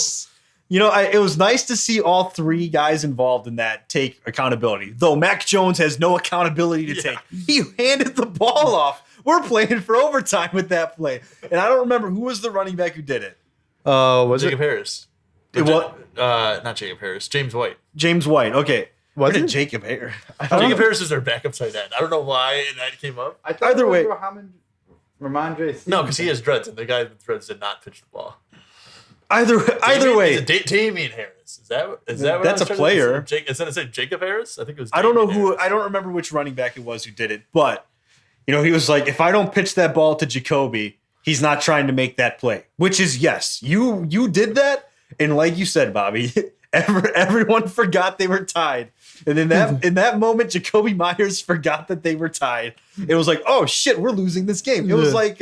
Speaker 1: It was nice to see all 3 guys involved in that take accountability. Though Mac Jones has no accountability to take. He handed the ball off. We're playing for overtime with that play. And I don't remember who was the running back who did it.
Speaker 3: Was Jacob Harris?
Speaker 1: Not
Speaker 3: Jacob Harris. James White.
Speaker 1: James White. Okay.
Speaker 2: Was it
Speaker 1: Jacob Harris?
Speaker 3: Jacob Harris is their backup tight end. I don't know why that came up.
Speaker 2: Either way. Ramondre.
Speaker 3: No, because he has dreads, and the guy with dreads did not pitch the ball.
Speaker 1: Either way,
Speaker 3: Damian Harris. Is that what
Speaker 1: that's a player?
Speaker 3: Instead of saying Jacob Harris, I think it was.
Speaker 1: I don't know who. I don't remember which running back it was who did it, but he was like, if I don't pitch that ball to Jacoby, he's not trying to make that play. Which is yes, you did that, and like you said, Bobby, everyone forgot they were tied, and in that moment, Jacoby Myers forgot that they were tied. It was like, oh shit, we're losing this game. It was like.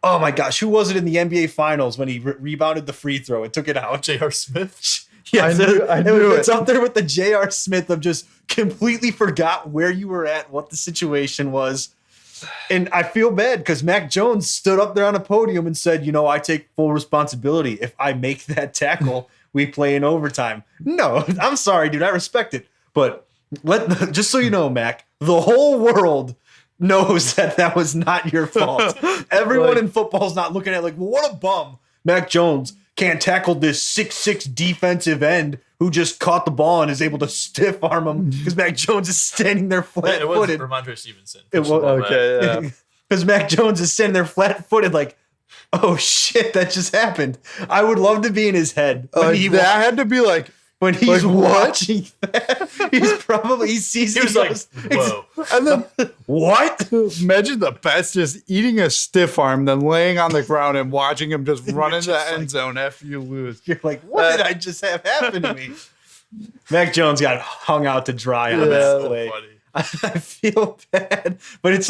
Speaker 1: Oh my gosh, who was it in the NBA Finals when he rebounded the free throw and took it out?
Speaker 3: J.R. Smith?
Speaker 1: Yes, it's up there with the J.R. Smith of just completely forgot where you were at, what the situation was. And I feel bad because Mac Jones stood up there on a podium and said, I take full responsibility. If I make that tackle, we play in overtime. No, I'm sorry, dude. I respect it. But just so you know, Mac, the whole world knows that was not your fault. Everyone in football is not looking at well, what a bum. Mac Jones can't tackle this 6'6" defensive end who just caught the ball and is able to stiff arm him because Mac Jones is standing there flat-footed.
Speaker 3: It wasn't Ramondre Stevenson.
Speaker 1: Because Mac Jones is standing there flat-footed like, oh shit, that just happened. I would love to be in his head.
Speaker 2: That had to be like,
Speaker 1: when he's
Speaker 2: Like, what?
Speaker 1: watching that, he sees
Speaker 3: He was like, whoa.
Speaker 2: And then
Speaker 1: what?
Speaker 2: imagine the best just eating a stiff arm, then laying on the ground and watching him just run into the
Speaker 1: just
Speaker 2: end
Speaker 1: like-
Speaker 2: zone after you lose.
Speaker 1: You're like, what did I just have happen to me? Mac Jones got hung out to dry on that
Speaker 3: So
Speaker 1: play.
Speaker 3: funny.
Speaker 1: I feel bad, but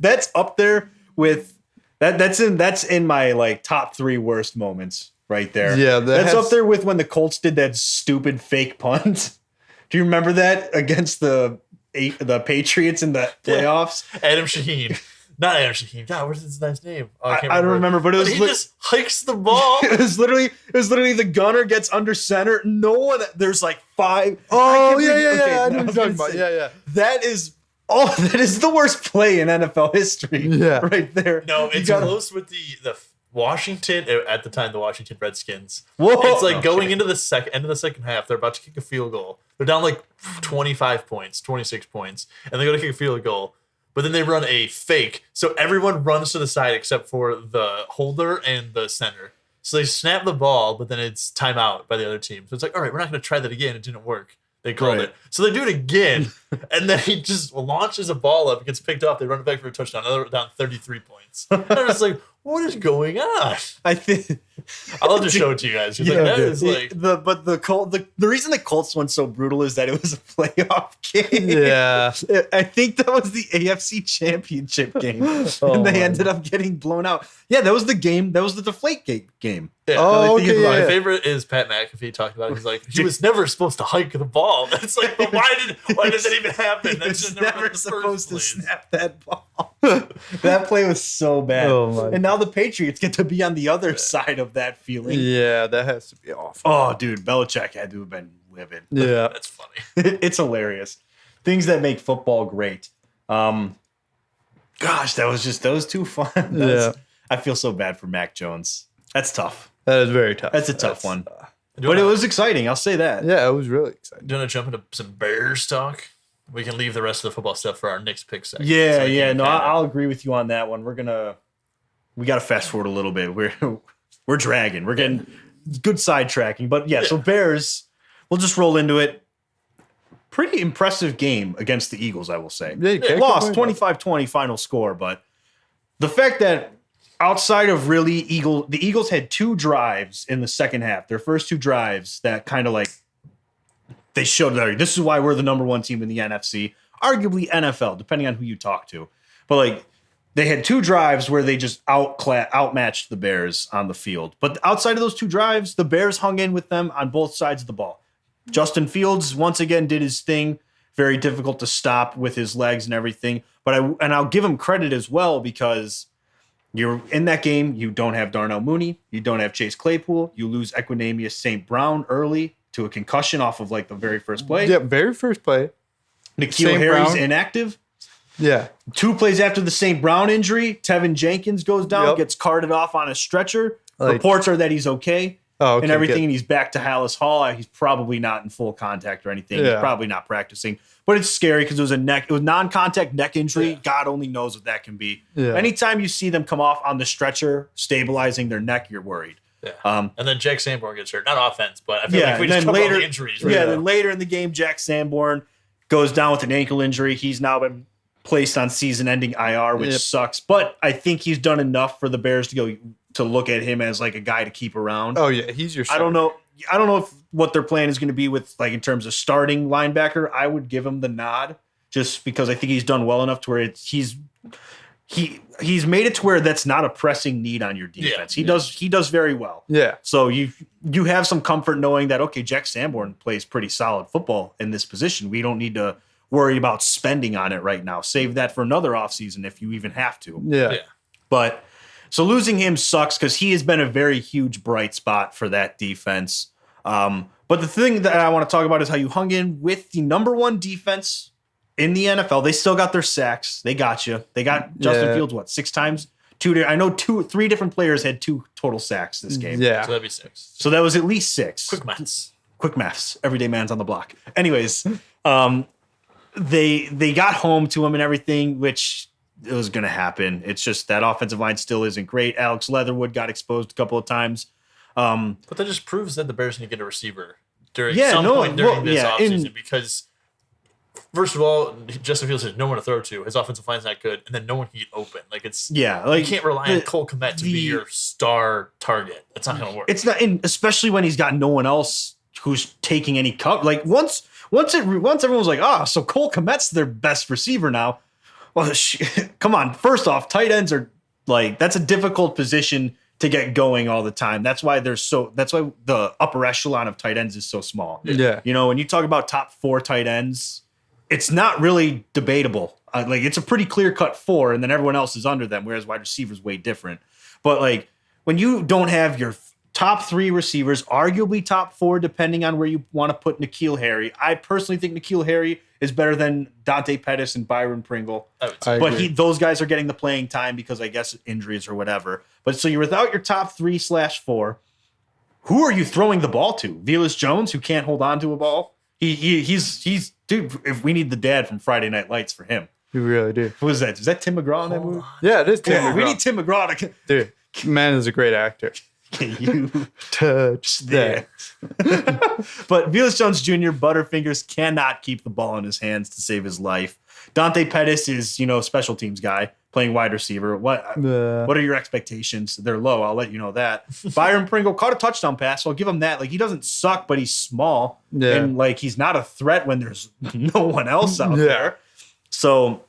Speaker 1: that's up there with that. That's in my like top 3 worst moments right there.
Speaker 2: Yeah,
Speaker 1: that's up there with when the Colts did that stupid fake punt. Do you remember that against the Patriots in the playoffs?
Speaker 3: Adam Shaheen. Not Adam Shaheen. God, what's his nice name? Oh,
Speaker 1: I don't remember, but it was
Speaker 3: he just hikes the ball.
Speaker 1: it was literally the gunner gets under center. No one. There's like 5.
Speaker 2: Oh,
Speaker 1: I
Speaker 2: yeah.
Speaker 1: okay,
Speaker 2: I know
Speaker 1: I
Speaker 2: what
Speaker 1: was
Speaker 2: you're talking
Speaker 1: gonna
Speaker 2: about.
Speaker 1: say,
Speaker 2: Yeah.
Speaker 1: That is the worst play in NFL history.
Speaker 2: Yeah.
Speaker 1: Right there.
Speaker 3: No,
Speaker 1: You
Speaker 3: it's
Speaker 1: gotta-
Speaker 3: close with the Washington, at the time, the Washington Redskins.
Speaker 1: Whoa.
Speaker 3: It's like going
Speaker 1: Okay.
Speaker 3: into the end of the second half. They're about to kick a field goal. They're down like 25 points, 26 points, and they go to kick a field goal. But then they run a fake. So everyone runs to the side except for the holder and the center. So they snap the ball, but then it's timeout by the other team. So it's like, all right, we're not going to try that again. It didn't work. They called
Speaker 1: Right.
Speaker 3: it. So they do it again. And then he just launches a ball up. It gets picked up. They run it back for a touchdown. They're down 33 points. And I'm just like, what is going on?
Speaker 1: I think
Speaker 3: I'll have to show it to you guys. It's
Speaker 2: Yeah,
Speaker 3: like, that
Speaker 2: dude.
Speaker 3: is like,
Speaker 1: the reason the Colts went so brutal is that it was a playoff game.
Speaker 2: Yeah.
Speaker 1: I think that was the AFC Championship game,
Speaker 2: Oh
Speaker 1: and they
Speaker 2: my
Speaker 1: ended up getting blown out. Yeah, that was the game. That was the Deflategate game.
Speaker 3: yeah.
Speaker 2: Oh,
Speaker 1: think
Speaker 2: okay.
Speaker 1: about
Speaker 3: My
Speaker 2: Yeah.
Speaker 3: favorite is Pat McAfee talked about it. He's like, he was never supposed to hike the ball. It's like, but why did that even happen?
Speaker 1: He
Speaker 3: That's
Speaker 1: was
Speaker 3: just
Speaker 1: never supposed to
Speaker 3: snap.
Speaker 1: snap that ball. That play was so bad.
Speaker 2: Oh my
Speaker 1: and now the Patriots get to be on the other side of that feeling.
Speaker 2: Yeah, that has to be awful.
Speaker 1: Oh, dude, Belichick had to have been livid.
Speaker 2: Yeah.
Speaker 3: That's funny.
Speaker 1: It's hilarious. Things that make football great. Gosh, that was too fun.
Speaker 2: Yeah.
Speaker 1: I feel so bad for Mac Jones. That's tough.
Speaker 2: That is very tough.
Speaker 1: That's a tough one.
Speaker 3: Do
Speaker 1: But
Speaker 3: you
Speaker 1: it
Speaker 3: wanna-
Speaker 1: was exciting. I'll say that.
Speaker 2: Yeah, it was really exciting.
Speaker 3: Do you want to jump into some Bears talk? We can leave the rest of the football stuff for our next pick segment.
Speaker 1: Yeah,
Speaker 3: So we
Speaker 1: yeah.
Speaker 3: can
Speaker 1: No,
Speaker 3: kinda-
Speaker 1: I'll agree with you on that one. We got to fast forward a little bit. We're dragging. We're getting good sidetracking. But yeah, so Bears, we'll just roll into it. Pretty impressive game against the Eagles, I will say.
Speaker 2: Yeah, you can't
Speaker 1: Lost
Speaker 2: complain.
Speaker 1: 25-20 final score, but the fact that outside of really the Eagles had 2 drives in the second half. Their first 2 drives that kind of like they showed that this is why we're the number 1 team in the NFC, arguably NFL, depending on who you talk to. But like they had 2 drives where they just outmatched the Bears on the field. But outside of those 2 drives, the Bears hung in with them on both sides of the ball. Justin Fields once again did his thing. Very difficult to stop with his legs and everything. But I'll give him credit as well because you're in that game. You don't have Darnell Mooney. You don't have Chase Claypool. You lose Equanimeous St. Brown early to a concussion off of like the very first play.
Speaker 2: Yeah, very first play.
Speaker 1: N'Keal
Speaker 2: St.
Speaker 1: Harry's
Speaker 2: Brown.
Speaker 1: inactive.
Speaker 2: Yeah.
Speaker 1: 2 plays after the St. Brown injury, Tevin Jenkins goes down,
Speaker 2: Yep.
Speaker 1: gets carted off on a stretcher.
Speaker 2: Like-
Speaker 1: Reports are that he's okay.
Speaker 2: Oh, okay,
Speaker 1: and everything,
Speaker 2: good.
Speaker 1: and he's back to Hallis Hall. He's probably not in full contact or anything. He's
Speaker 2: Yeah.
Speaker 1: probably not practicing, but it's scary because it was non-contact neck injury. God only knows what that can be.
Speaker 2: Yeah.
Speaker 1: Anytime you see them come off on the stretcher, stabilizing their neck, you're worried.
Speaker 3: Yeah. And then Jack Sanborn gets hurt. Not offense, but I feel
Speaker 1: Yeah,
Speaker 3: like we
Speaker 1: and
Speaker 3: just
Speaker 1: then
Speaker 3: covered all
Speaker 1: later,
Speaker 3: the injuries.
Speaker 1: yeah, then later in the game, Jack Sanborn goes down with an ankle injury. He's now been placed on season-ending IR, which
Speaker 2: Yep.
Speaker 1: sucks. But I think he's done enough for the Bears to look at him as like a guy to keep around.
Speaker 2: Oh yeah, he's your.
Speaker 1: I don't know if what their plan is going to be with like in terms of starting linebacker. I would give him the nod just because I think he's done well enough to where he's made it to where that's not a pressing need on your defense. He does very well.
Speaker 2: Yeah.
Speaker 1: So you have some comfort knowing that okay, Jack Sanborn plays pretty solid football in this position. We don't need to worry about spending on it right now. Save that for another offseason if you even have to.
Speaker 2: Yeah.
Speaker 3: Yeah.
Speaker 1: But so losing him sucks because he has been a very huge bright spot for that defense. But the thing that I want to talk about is how you hung in with the number 1 defense in the NFL. They still got their sacks. They got you. They got Justin Fields, 6 times? 3 different players had 2 total sacks this game.
Speaker 2: Yeah.
Speaker 3: So that'd be 6.
Speaker 1: So that was at least 6.
Speaker 3: Quick maths.
Speaker 1: Everyday man's on the block. Anyways, they got home to him and everything, which it was going to happen. It's just that offensive line still isn't great. Alex Leatherwood got exposed a couple of times.
Speaker 3: But that just proves that the Bears need to get a receiver during this offseason
Speaker 1: and
Speaker 3: because, first of all, Justin Fields has no one to throw to. His offensive line's not good, and then no one can get open. Like you can't rely on Cole Kmet to be your star target. That's not going to work.
Speaker 1: It's not, and especially when he's got no one else who's taking any cover. Like once everyone was like, so Cole Kmet's their best receiver now. Well, come on. First off, tight ends are like, that's a difficult position to get going all the time. That's why the upper echelon of tight ends is so small.
Speaker 2: Yeah.
Speaker 1: You know, when you talk about top 4 tight ends, it's not really debatable. Like it's a pretty clear cut 4, and then everyone else is under them, whereas wide receivers way different. But like when you don't have your top 3 receivers, arguably top 4, depending on where you want to put N'Keal Harry. I personally think N'Keal Harry is better than Dante Pettis and Byron Pringle. But those guys are getting the playing time because I guess injuries or whatever. But so you're without your top 3/4. Who are you throwing the ball to? Velus Jones, who can't hold on to a ball? He's dude. If we need the dad from Friday Night Lights for him,
Speaker 2: we really do.
Speaker 1: Who is that? Is that Tim McGraw in that movie?
Speaker 2: Yeah, it is Tim McGraw.
Speaker 1: We need Tim McGraw to.
Speaker 2: Dude, man is a great actor.
Speaker 1: Can you
Speaker 2: touch that?
Speaker 1: But Velus Jones Jr. Butterfingers cannot keep the ball in his hands to save his life. Dante Pettis is, special teams guy playing wide receiver. What are your expectations? They're low. I'll let you know that. Byron Pringle caught a touchdown pass, so I'll give him that. Like he doesn't suck, but he's small, and like he's not a threat when there's no one else out there. So,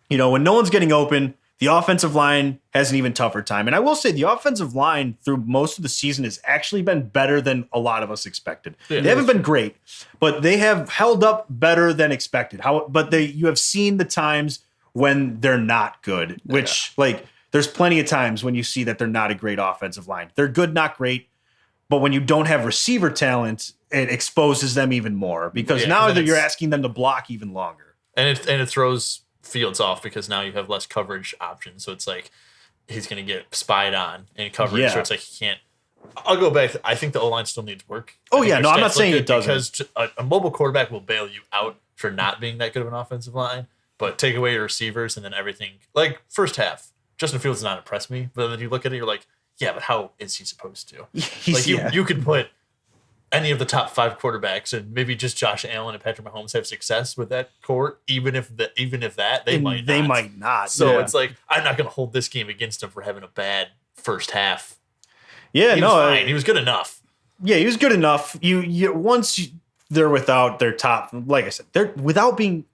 Speaker 1: when no one's getting open, the offensive line has an even tougher time. And I will say the offensive line through most of the season has actually been better than a lot of us expected. Yeah, they haven't been great, but they have held up better than expected. You have seen the times when they're not good, which there's plenty of times when you see that they're not a great offensive line. They're good, not great. But when you don't have receiver talent, it exposes them even more because now you're asking them to block even longer.
Speaker 3: And it throws Fields off because now you have less coverage options. So it's like he's going to get spied on in coverage. Yeah. So it's like he can't. I'll go back. I think the O-line still needs work.
Speaker 1: I'm not saying it doesn't.
Speaker 3: Because a mobile quarterback will bail you out for not being that good of an offensive line. But take away your receivers and then everything. Like first half, Justin Fields does not impress me. But then you look at it, you're like, yeah, but how is he supposed to? You could put any of the top 5 quarterbacks and maybe just Josh Allen and Patrick Mahomes have success with that core, even if they might not. So it's like I'm not going to hold this game against him for having a bad first half.
Speaker 1: Yeah,
Speaker 3: he was fine. He was good enough.
Speaker 1: Yeah, he was good enough. They're without their top, like I said, they're without being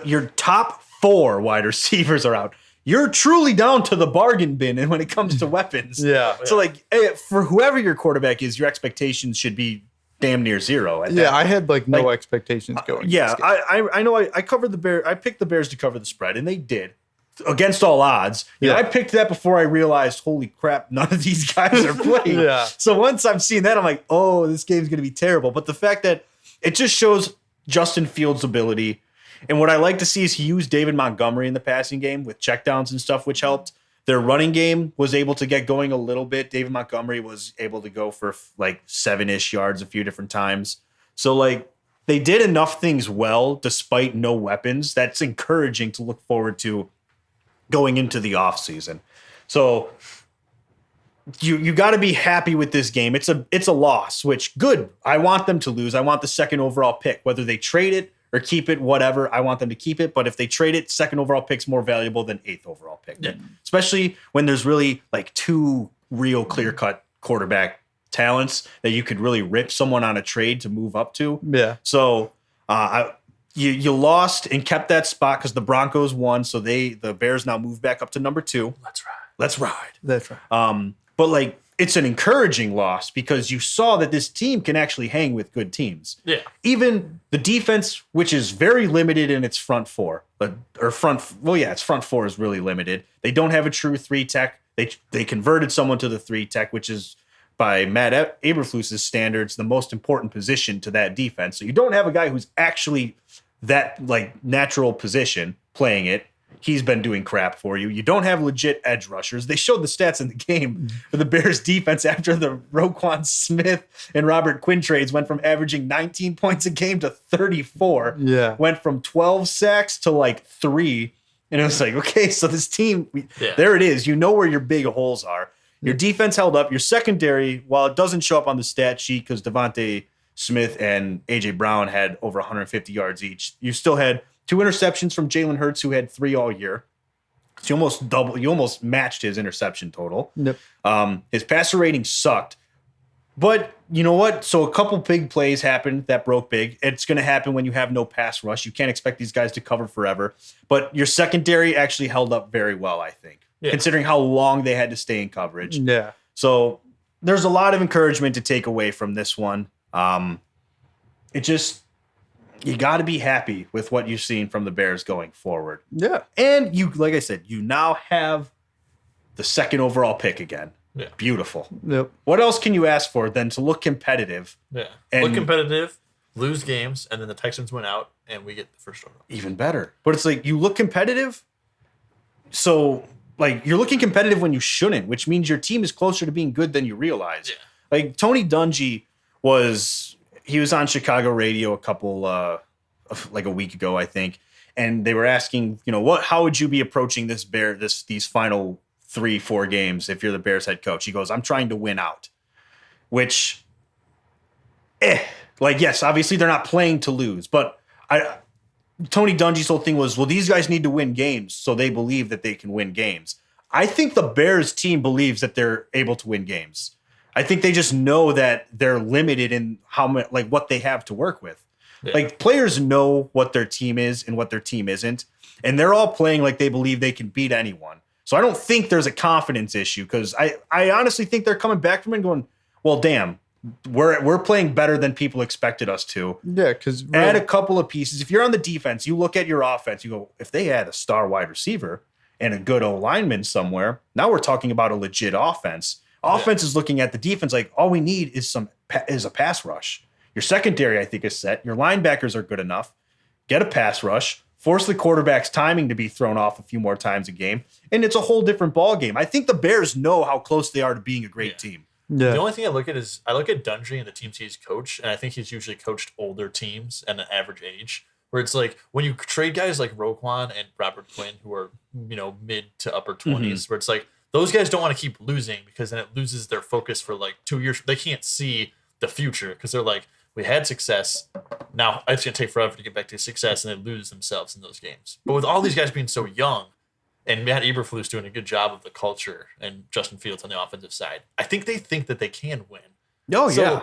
Speaker 1: your top 4 wide receivers are out. You're truly down to the bargain bin, and when it comes to weapons, So for whoever your quarterback is, your expectations should be damn near 0.
Speaker 2: I had no expectations going.
Speaker 1: I know. I covered the Bears. I picked the Bears to cover the spread, and they did against all odds. I picked that before I realized, holy crap, none of these guys are playing. So once I'm seeing that, I'm like, oh, this game's going to be terrible. But the fact that it just shows Justin Fields' ability. And what I like to see is he used David Montgomery in the passing game with checkdowns and stuff, which helped. Their running game was able to get going a little bit. David Montgomery was able to go for 7-ish yards a few different times. So they did enough things well despite no weapons. That's encouraging to look forward to going into the offseason. So you got to be happy with this game. It's a loss, which good. I want them to lose. I want the 2nd overall pick, whether they trade it or keep it, whatever. I want them to keep it. But if they trade it, 2nd overall pick's more valuable than 8th overall pick. Yeah. Especially when there's really 2 real clear-cut quarterback talents that you could really rip someone on a trade to move up to.
Speaker 2: Yeah.
Speaker 1: So you lost and kept that spot because the Broncos won. So the Bears now move back up to number 2. Let's ride.
Speaker 2: That's right.
Speaker 1: But it's an encouraging loss because you saw that this team can actually hang with good teams.
Speaker 3: Yeah.
Speaker 1: Even the defense, which is very limited in its front 4, its front 4 is really limited. They don't have a true 3 tech. They converted someone to the 3 tech, which is by Matt Eberflus's standards, the most important position to that defense. So you don't have a guy who's actually that natural position playing it. He's been doing crap for you. You don't have legit edge rushers. They showed the stats in the game for the Bears defense after the Roquan Smith and Robert Quinn trades went from averaging 19 points a game to 34.
Speaker 2: Yeah.
Speaker 1: Went from 12 sacks to 3. And it was okay, so this team, there it is. You know where your big holes are. Your defense held up. Your secondary, while it doesn't show up on the stat sheet because Devontae Smith and A.J. Brown had over 150 yards each. You still had 2 interceptions from Jalen Hurts, who had 3 all year. So you almost matched his interception total.
Speaker 2: Yep.
Speaker 1: His passer rating sucked. But you know what? So a couple big plays happened that broke big. It's going to happen when you have no pass rush. You can't expect these guys to cover forever. But your secondary actually held up very well, I think, considering how long they had to stay in coverage.
Speaker 2: Yeah.
Speaker 1: So there's a lot of encouragement to take away from this one. You got to be happy with what you've seen from the Bears going forward.
Speaker 2: Yeah.
Speaker 1: And like I said, you now have the 2nd overall pick again.
Speaker 3: Yeah.
Speaker 1: Beautiful.
Speaker 2: Yep.
Speaker 1: What else can you ask for than to look competitive?
Speaker 3: Yeah.
Speaker 1: And
Speaker 3: look competitive, lose games, and then the Texans win out, and we get the first overall.
Speaker 1: Even better. But it's like you look competitive. So, like, you're looking competitive when you shouldn't, which means your team is closer to being good than you realize.
Speaker 3: Yeah.
Speaker 1: Like, Tony Dungy was on Chicago radio a week ago, I think. And they were asking, how would you be approaching these final 3-4 games if you're the Bears head coach? He goes, I'm trying to win out, which, yes, obviously they're not playing to lose, but Tony Dungy's whole thing was, well, these guys need to win games, so they believe that they can win games. I think the Bears team believes that they're able to win games. I think they just know that they're limited in how much, what they have to work with. Yeah. Players know what their team is and what their team isn't, and they're all playing like they believe they can beat anyone. So I don't think there's a confidence issue, because I honestly think they're coming back from it and going, well, damn, we're playing better than people expected us to.
Speaker 2: Yeah, because
Speaker 1: add a couple of pieces. If you're on the defense, you look at your offense, you go, if they had a star wide receiver and a good O-lineman somewhere, now we're talking about a legit offense. Offense is looking at the defense like, all we need is a pass rush. Your secondary, I think, is set. Your linebackers are good enough. Get a pass rush. Force the quarterback's timing to be thrown off a few more times a game, and it's a whole different ball game. I think the Bears know how close they are to being a great team.
Speaker 2: Yeah.
Speaker 3: The only thing I look at is Dungy and the teams he's coached, and I think he's usually coached older teams and an average age, where it's like when you trade guys like Roquan and Robert Quinn, who are mid to upper 20s, where it's like those guys don't want to keep losing, because then it loses their focus for 2 years. They can't see the future because they're like, we had success. Now it's going to take forever to get back to success, and they lose themselves in those games. But with all these guys being so young, and Matt Eberflus doing a good job of the culture, and Justin Fields on the offensive side, I think they think that they can win.
Speaker 1: Oh, so, yeah.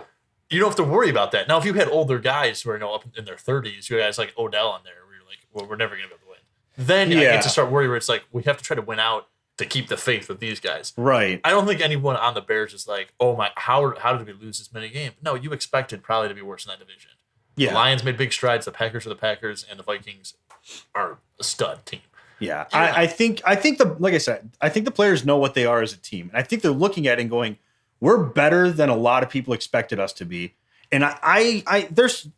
Speaker 3: You don't have to worry about that. Now, if you had older guys who are up in their 30s, you guys like Odell on there, where you're like, well, we're never going to be able to win. Then I get to start worrying where it's like, we have to try to win out to keep the faith with these guys.
Speaker 1: Right.
Speaker 3: I don't think anyone on the Bears is like, oh my, how did we lose this many games? No, you expected probably to be worse in that division. Yeah. The Lions made big strides. The Packers are the Packers, and the Vikings are a stud team.
Speaker 1: Yeah. I think like I said, I think the players know what they are as a team. And I think they're looking at it and going, we're better than a lot of people expected us to be. And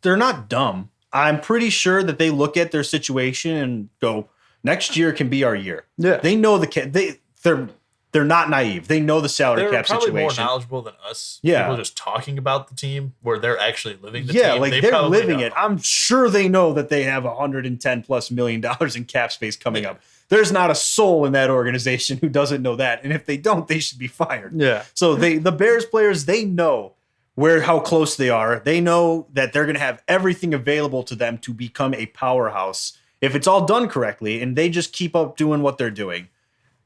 Speaker 1: they're not dumb. I'm pretty sure that they look at their situation and go, next year can be our year. Yeah. They know they're not naive. They know the salary cap situation. They're
Speaker 3: probably more knowledgeable than us. Yeah. People just talking about the team where they're actually living the team.
Speaker 1: Yeah, they're living it. I'm sure they know that they have $110+ million in cap space coming up. There's not a soul in that organization who doesn't know that. And if they don't, they should be fired.
Speaker 2: Yeah.
Speaker 1: So the Bears players, they know how close they are. They know that they're going to have everything available to them to become a powerhouse if it's all done correctly, and they just keep up doing what they're doing.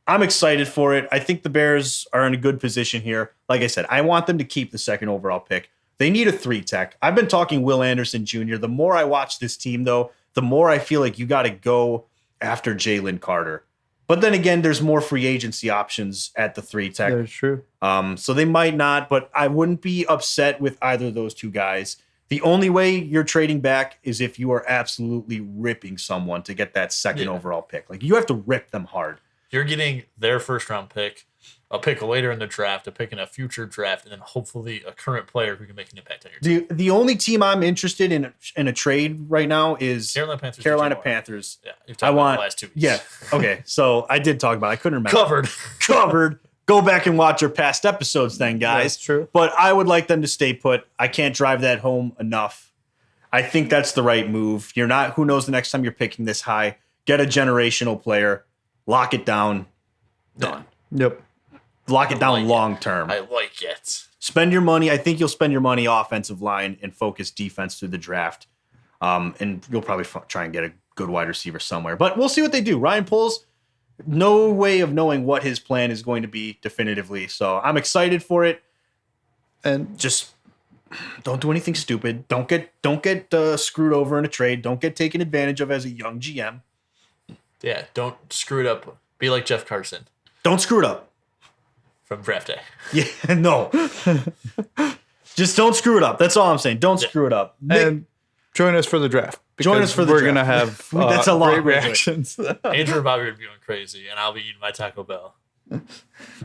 Speaker 1: I'm excited for it. I think the Bears are in a good position here. Like I said, I want them to keep the 2nd overall pick. They need a 3-tech. I've been talking Will Anderson Jr. The more I watch this team, though, the more I feel like you got to go after Jalen Carter. But then again, there's more free agency options at the 3-tech.
Speaker 2: That's true.
Speaker 1: So they might not, but I wouldn't be upset with either of those two guys. The only way you're trading back is if you are absolutely ripping someone to get that 2nd overall pick. You have to rip them hard.
Speaker 3: You're getting their 1st-round pick, a pick later in the draft, a pick in a future draft, and then hopefully a current player who can make an impact on your team.
Speaker 1: The only team I'm interested in a trade right now is Carolina Panthers.
Speaker 3: Yeah, you've talked about the last 2 weeks.
Speaker 1: Yeah, okay. So I did talk about it. I couldn't remember. Covered. Go back and watch your past episodes then, guys.
Speaker 2: That's true.
Speaker 1: But I would like them to stay put. I can't drive that home enough. I think that's the right move. Who knows the next time you're picking this high. Get a generational player. Lock it down. Done.
Speaker 2: Yep.
Speaker 1: Lock it down long term.
Speaker 3: I like it.
Speaker 1: spend your money. I think you'll spend your money offensive line and focus defense through the draft. And you'll probably try and get a good wide receiver somewhere. But we'll see what they do. Ryan Poles, no way of knowing what his plan is going to be definitively. So I'm excited for it. And just don't do anything stupid. Don't get screwed over in a trade. Don't get taken advantage of as a young GM.
Speaker 3: Yeah, don't screw it up. Be like Jeff Carson.
Speaker 1: Don't screw it up.
Speaker 3: From draft day.
Speaker 1: Yeah, no. Just don't screw it up. That's all I'm saying. Don't screw it up.
Speaker 2: And join us for the draft.
Speaker 1: Join us for the
Speaker 2: draft.
Speaker 1: We're
Speaker 2: going to have
Speaker 1: that's a lot
Speaker 2: great reactions.
Speaker 3: Andrew and Bobby would be going crazy, and I'll be eating my Taco Bell.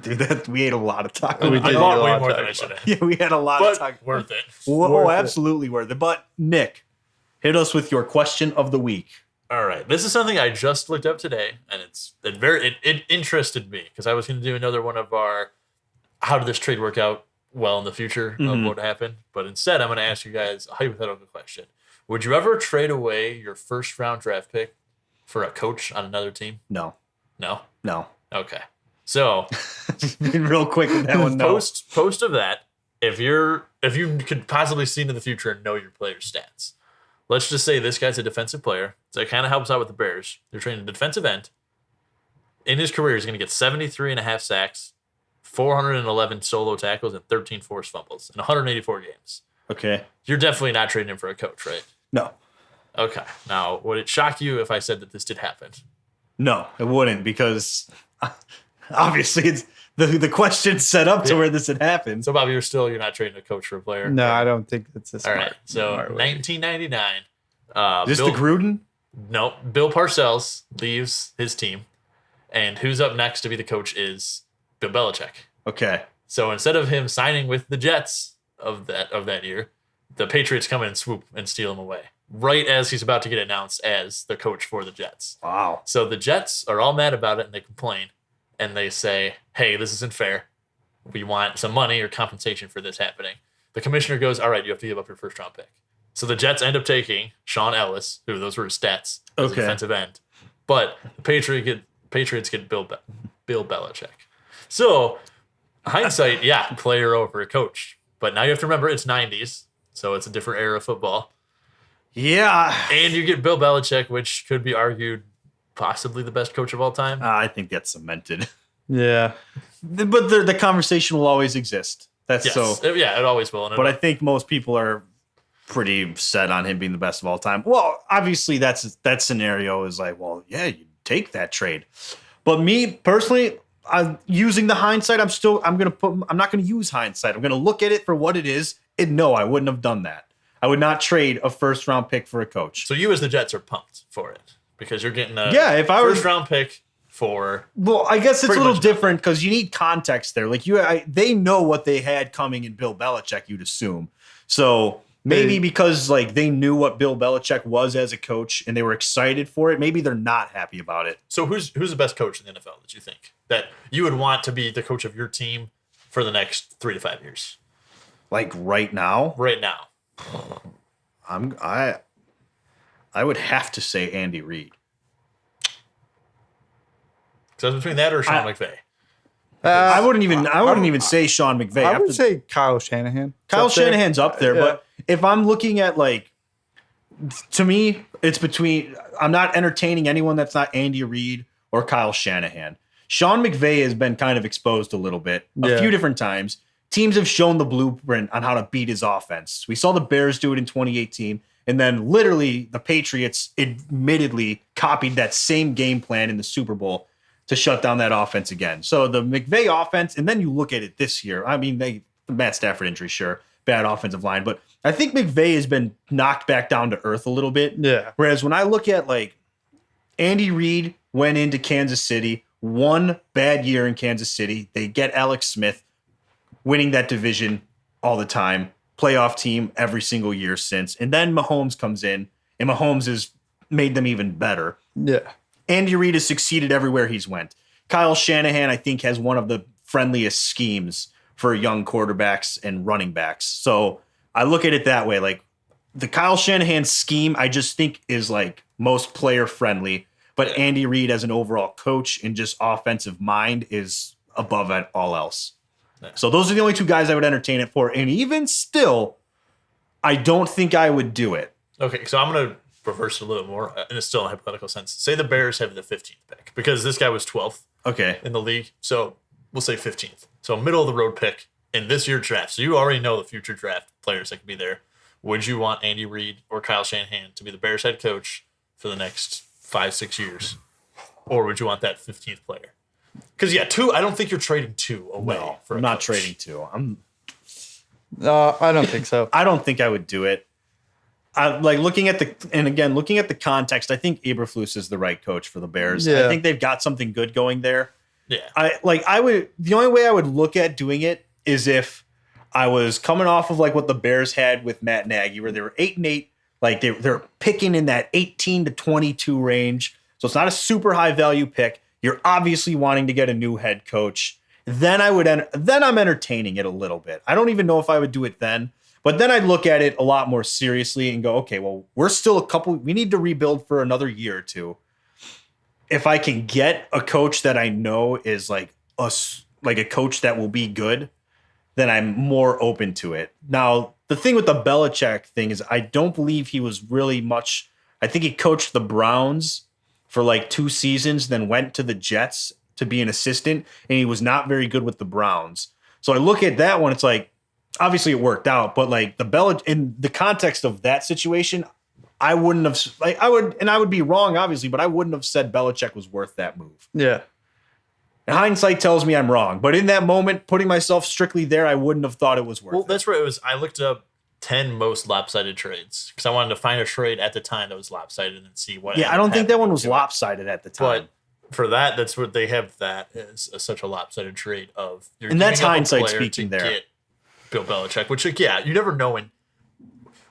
Speaker 1: Dude, we ate a lot of taco.
Speaker 3: I bought way more than I should have.
Speaker 1: Yeah, we had a lot of taco.
Speaker 3: Worth it.
Speaker 1: Absolutely worth it. But Nick, hit us with your question of the week.
Speaker 3: All right, this is something I just looked up today, and it interested me because I was going to do another one of our how did this trade work out well in the future of what happened, but instead I'm going to ask you guys a hypothetical question. Would you ever trade away your first round draft pick for a coach on another team?
Speaker 1: No.
Speaker 3: Okay. So,
Speaker 1: real quick with that one. No.
Speaker 3: Post of that, if you could possibly see into the future and know your player's stats, let's just say this guy's a defensive player, so it kind of helps out with the Bears. They're training a defensive end. In his career, he's going to get 73.5 sacks, 411 solo tackles, and 13 forced fumbles in 184 games.
Speaker 1: Okay.
Speaker 3: You're definitely not trading him for a coach, right?
Speaker 1: No.
Speaker 3: Okay. Now, would it shock you if I said that this did happen?
Speaker 1: No, it wouldn't, because obviously it's the question set up to where this had happened.
Speaker 3: So, Bobby, you're not trading a coach for a player?
Speaker 2: No, I don't think that's a smart.
Speaker 3: All right. So, 1999.
Speaker 1: Is this the Gruden?
Speaker 3: No. Bill Parcells leaves his team, and who's up next to be the coach is Bill Belichick.
Speaker 1: Okay.
Speaker 3: So instead of him signing with the Jets of that year, the Patriots come in and swoop and steal him away right as he's about to get announced as the coach for the Jets.
Speaker 1: Wow.
Speaker 3: So the Jets are all mad about it, and they complain, and they say, hey, this isn't fair. We want some money or compensation for this happening. The commissioner goes, all right, you have to give up your first round pick. So the Jets end up taking Sean Ellis, who those were his stats as a defensive end. But the Patriots get Bill Belichick. So hindsight, yeah, player over a coach. But now you have to remember it's 90s, so it's a different era of football.
Speaker 1: Yeah.
Speaker 3: And you get Bill Belichick, which could be argued possibly the best coach of all time.
Speaker 1: I think that's cemented.
Speaker 2: Yeah.
Speaker 1: But the conversation will always exist. That's so.
Speaker 3: Yeah, it always will.
Speaker 1: But I think most people are pretty set on him being the best of all time. Well, obviously that scenario is like, well, yeah, you take that trade. But me personally, using the hindsight, I'm not going to use hindsight. I'm going to look at it for what it is. And no, I wouldn't have done that. I would not trade a first round pick for a coach.
Speaker 3: So you as the Jets are pumped for it because you're getting a first round pick for.
Speaker 1: Well, I guess it's a little different because you need context there. Like they know what they had coming in Bill Belichick, you'd assume. So maybe because like they knew what Bill Belichick was as a coach and they were excited for it, maybe they're not happy about it.
Speaker 3: So who's the best coach in the NFL that you think that you would want to be the coach of your team for the next 3 to 5 years?
Speaker 1: Like right now?
Speaker 3: Right now.
Speaker 1: I would have to say Andy Reid.
Speaker 3: So it's between that or Sean McVay.
Speaker 1: I wouldn't even say Sean McVay.
Speaker 2: I would say Kyle Shanahan.
Speaker 1: Kyle Shanahan's up there, but if I'm looking at like, to me, it's between. I'm not entertaining anyone that's not Andy Reid or Kyle Shanahan. Sean McVay has been kind of exposed a little bit, a few different times. Teams have shown the blueprint on how to beat his offense. We saw the Bears do it in 2018, and then literally the Patriots admittedly copied that same game plan in the Super Bowl to shut down that offense again. So the McVay offense, and then you look at it this year. I mean, the Matt Stafford injury, sure, bad offensive line, but I think McVay has been knocked back down to earth a little bit.
Speaker 2: Yeah.
Speaker 1: Whereas when I look at like Andy Reid went into Kansas City, one bad year in Kansas City. They get Alex Smith, winning that division all the time, playoff team every single year since. And then Mahomes comes in, and Mahomes has made them even better.
Speaker 2: Yeah.
Speaker 1: Andy Reid has succeeded everywhere he's went. Kyle Shanahan, I think, has one of the friendliest schemes for young quarterbacks and running backs. So I look at it that way. Like the Kyle Shanahan scheme, I just think is like most player friendly. But Andy Reid as an overall coach and just offensive mind is above it all else. So those are the only two guys I would entertain it for. And even still, I don't think I would do it.
Speaker 3: Okay, so I'm going to reverse it a little more, and it's still in a hypothetical sense. Say the Bears have the 15th pick, because this guy was 12th in the league. So we'll say 15th. So middle of the road pick in this year's draft. So you already know the future draft players that could be there. Would you want Andy Reid or Kyle Shanahan to be the Bears head coach for the next 5-6 years? Or would you want that 15th player? Because, two, I don't think you're trading two away.
Speaker 1: No,
Speaker 3: for
Speaker 1: I'm not trading two.
Speaker 2: I don't think so.
Speaker 1: I don't think I would do it. Looking at the context, I think Eberflus is the right coach for the Bears.
Speaker 2: Yeah.
Speaker 1: I think they've got something good going there.
Speaker 3: Yeah.
Speaker 1: The only way I would look at doing it is if I was coming off of like what the Bears had with Matt Nagy, where they were 8-8, like they're picking in that 18 to 22 range. So it's not a super high value pick. You're obviously wanting to get a new head coach. Then I'm entertaining it a little bit. I don't even know if I would do it then. But then I'd look at it a lot more seriously and go, okay, well, we're still we need to rebuild for another year or two. If I can get a coach that I know is like a coach that will be good, then I'm more open to it. Now, the thing with the Belichick thing is I don't believe he was really much. I think he coached the Browns for like 2 seasons, then went to the Jets to be an assistant, and he was not very good with the Browns. So I look at that one, it's like, obviously it worked out, but like in the context of that situation, I wouldn't have I would be wrong, obviously, but I wouldn't have said Belichick was worth that move.
Speaker 2: Yeah.
Speaker 1: And hindsight tells me I'm wrong, but in that moment, putting myself strictly there, I wouldn't have thought it was worth it.
Speaker 3: Well, that's where it was. I looked up 10 most lopsided trades because I wanted to find a trade at the time that was lopsided and see what.
Speaker 1: Yeah, I don't think that one was lopsided at the time.
Speaker 3: But for that's what they have. That as such a lopsided trade of.
Speaker 1: And that's hindsight speaking there.
Speaker 3: Get Bill Belichick, which you never know when.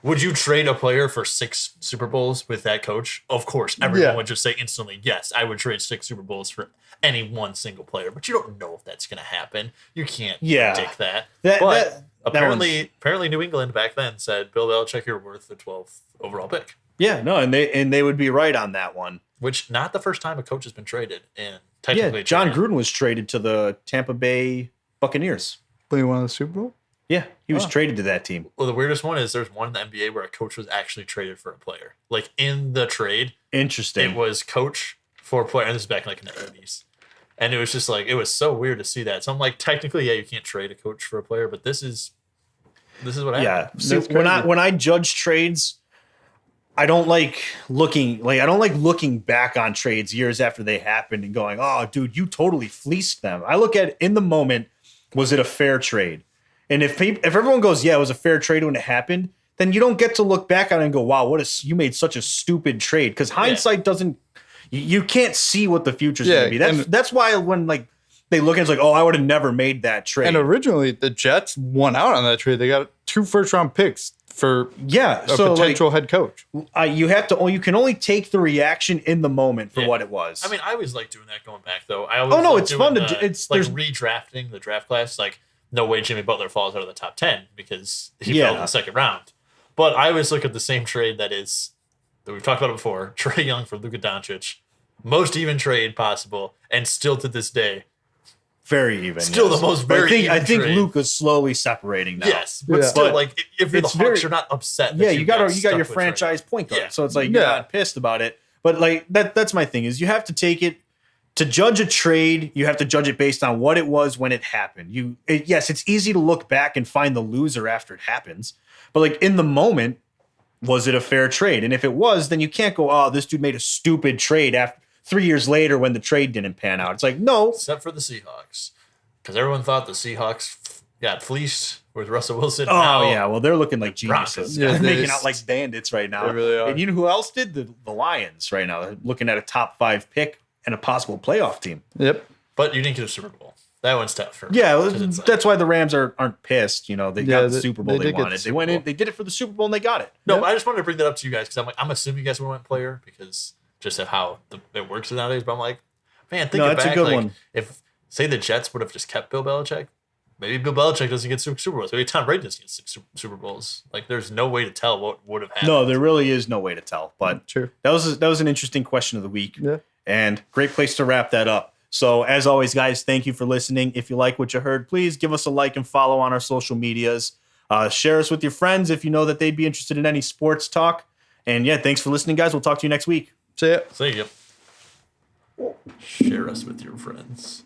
Speaker 3: Would you trade a player for 6 Super Bowls with that coach? Of course, everyone would just say instantly, yes, I would trade 6 Super Bowls for any one single player. But you don't know if that's going to happen. You can't predict that. But apparently New England back then said, Bill Belichick, you're worth the 12th overall pick.
Speaker 1: Yeah, no, and they would be right on that one.
Speaker 3: Which not the first time a coach has been traded. And technically,
Speaker 1: John Gruden was traded to the Tampa Bay Buccaneers.
Speaker 2: But he won the Super Bowl?
Speaker 1: Yeah, he was traded to that team.
Speaker 3: Well, the weirdest one is there's one in the NBA where a coach was actually traded for a player. Like in the trade,
Speaker 1: interesting.
Speaker 3: It was coach for a player, and this is back in the 80s. And it was just like it was so weird to see that. So I'm like, technically, you can't trade a coach for a player, but this is what happened.
Speaker 1: Yeah, see, when I judge trades, I don't like looking back on trades years after they happened and going, "Oh, dude, you totally fleeced them." I look at it in the moment, was it a fair trade? And if everyone goes, yeah, it was a fair trade when it happened, then you don't get to look back on it and go, wow, you made such a stupid trade. Because hindsight doesn't, you can't see what the future's going to be. That's why when like they look at it, it's like, oh, I would have never made that trade.
Speaker 2: And originally the Jets won out on that trade. They got 2 first-round picks for a potential head coach.
Speaker 1: You can only take the reaction in the moment for what it was.
Speaker 3: I mean, I always like doing that going back though.
Speaker 1: It's fun to it's
Speaker 3: like redrafting the draft class. Like no way Jimmy Butler falls out of the top 10 because he fell in the second round. But I always look at the same trade that we've talked about it before. Trae Young for Luka Doncic, most even trade possible, and still to this day.
Speaker 1: Very even.
Speaker 3: Still the most even
Speaker 1: I think
Speaker 3: trade.
Speaker 1: Luka's slowly separating now.
Speaker 3: Yes, but still, like if you're the Hawks, you're not upset.
Speaker 1: That you got your franchise point guard, so it's like you're not pissed about it. But like that's my thing is you have to take it to judge a trade. You have to judge it based on what it was when it happened. Yes, it's easy to look back and find the loser after it happens, but like in the moment, was it a fair trade? And if it was, then you can't go, oh, this dude made a stupid trade after 3 years later when the trade didn't pan out. It's like, no.
Speaker 3: Except for the Seahawks. Because everyone thought the Seahawks got fleeced with Russell Wilson.
Speaker 1: Oh, yeah. Well, they're looking like geniuses.
Speaker 2: Yeah,
Speaker 1: they're making out like bandits right now.
Speaker 2: They really are.
Speaker 1: And you know who else did? The Lions right now. They're looking at a top 5 pick and a possible playoff team.
Speaker 2: Yep.
Speaker 3: But you didn't get a Super Bowl. That one's tough.
Speaker 1: That's why the Rams aren't pissed. You know, they got the Super Bowl they wanted. They went in, they did it for the Super Bowl, and they got it.
Speaker 3: No, but I just wanted to bring that up to you guys because I'm assuming you guys would went player because just of how it works nowadays. But I'm like, man, think back. A good one. If say the Jets would have just kept Bill Belichick, maybe Bill Belichick doesn't get Super Bowls. Maybe Tom Brady doesn't get 6 Super Bowls. Like, there's no way to tell what would have happened.
Speaker 1: No, there really is no way to tell. But
Speaker 2: true.
Speaker 1: That was an interesting question of the week.
Speaker 2: Yeah.
Speaker 1: And great place to wrap that up. So as always, guys, thank you for listening. If you like what you heard, please give us a like and follow on our social medias. Share us with your friends if you know that they'd be interested in any sports talk. And yeah, thanks for listening, guys. We'll talk to you next week.
Speaker 2: See ya.
Speaker 3: See you. Share us with your friends.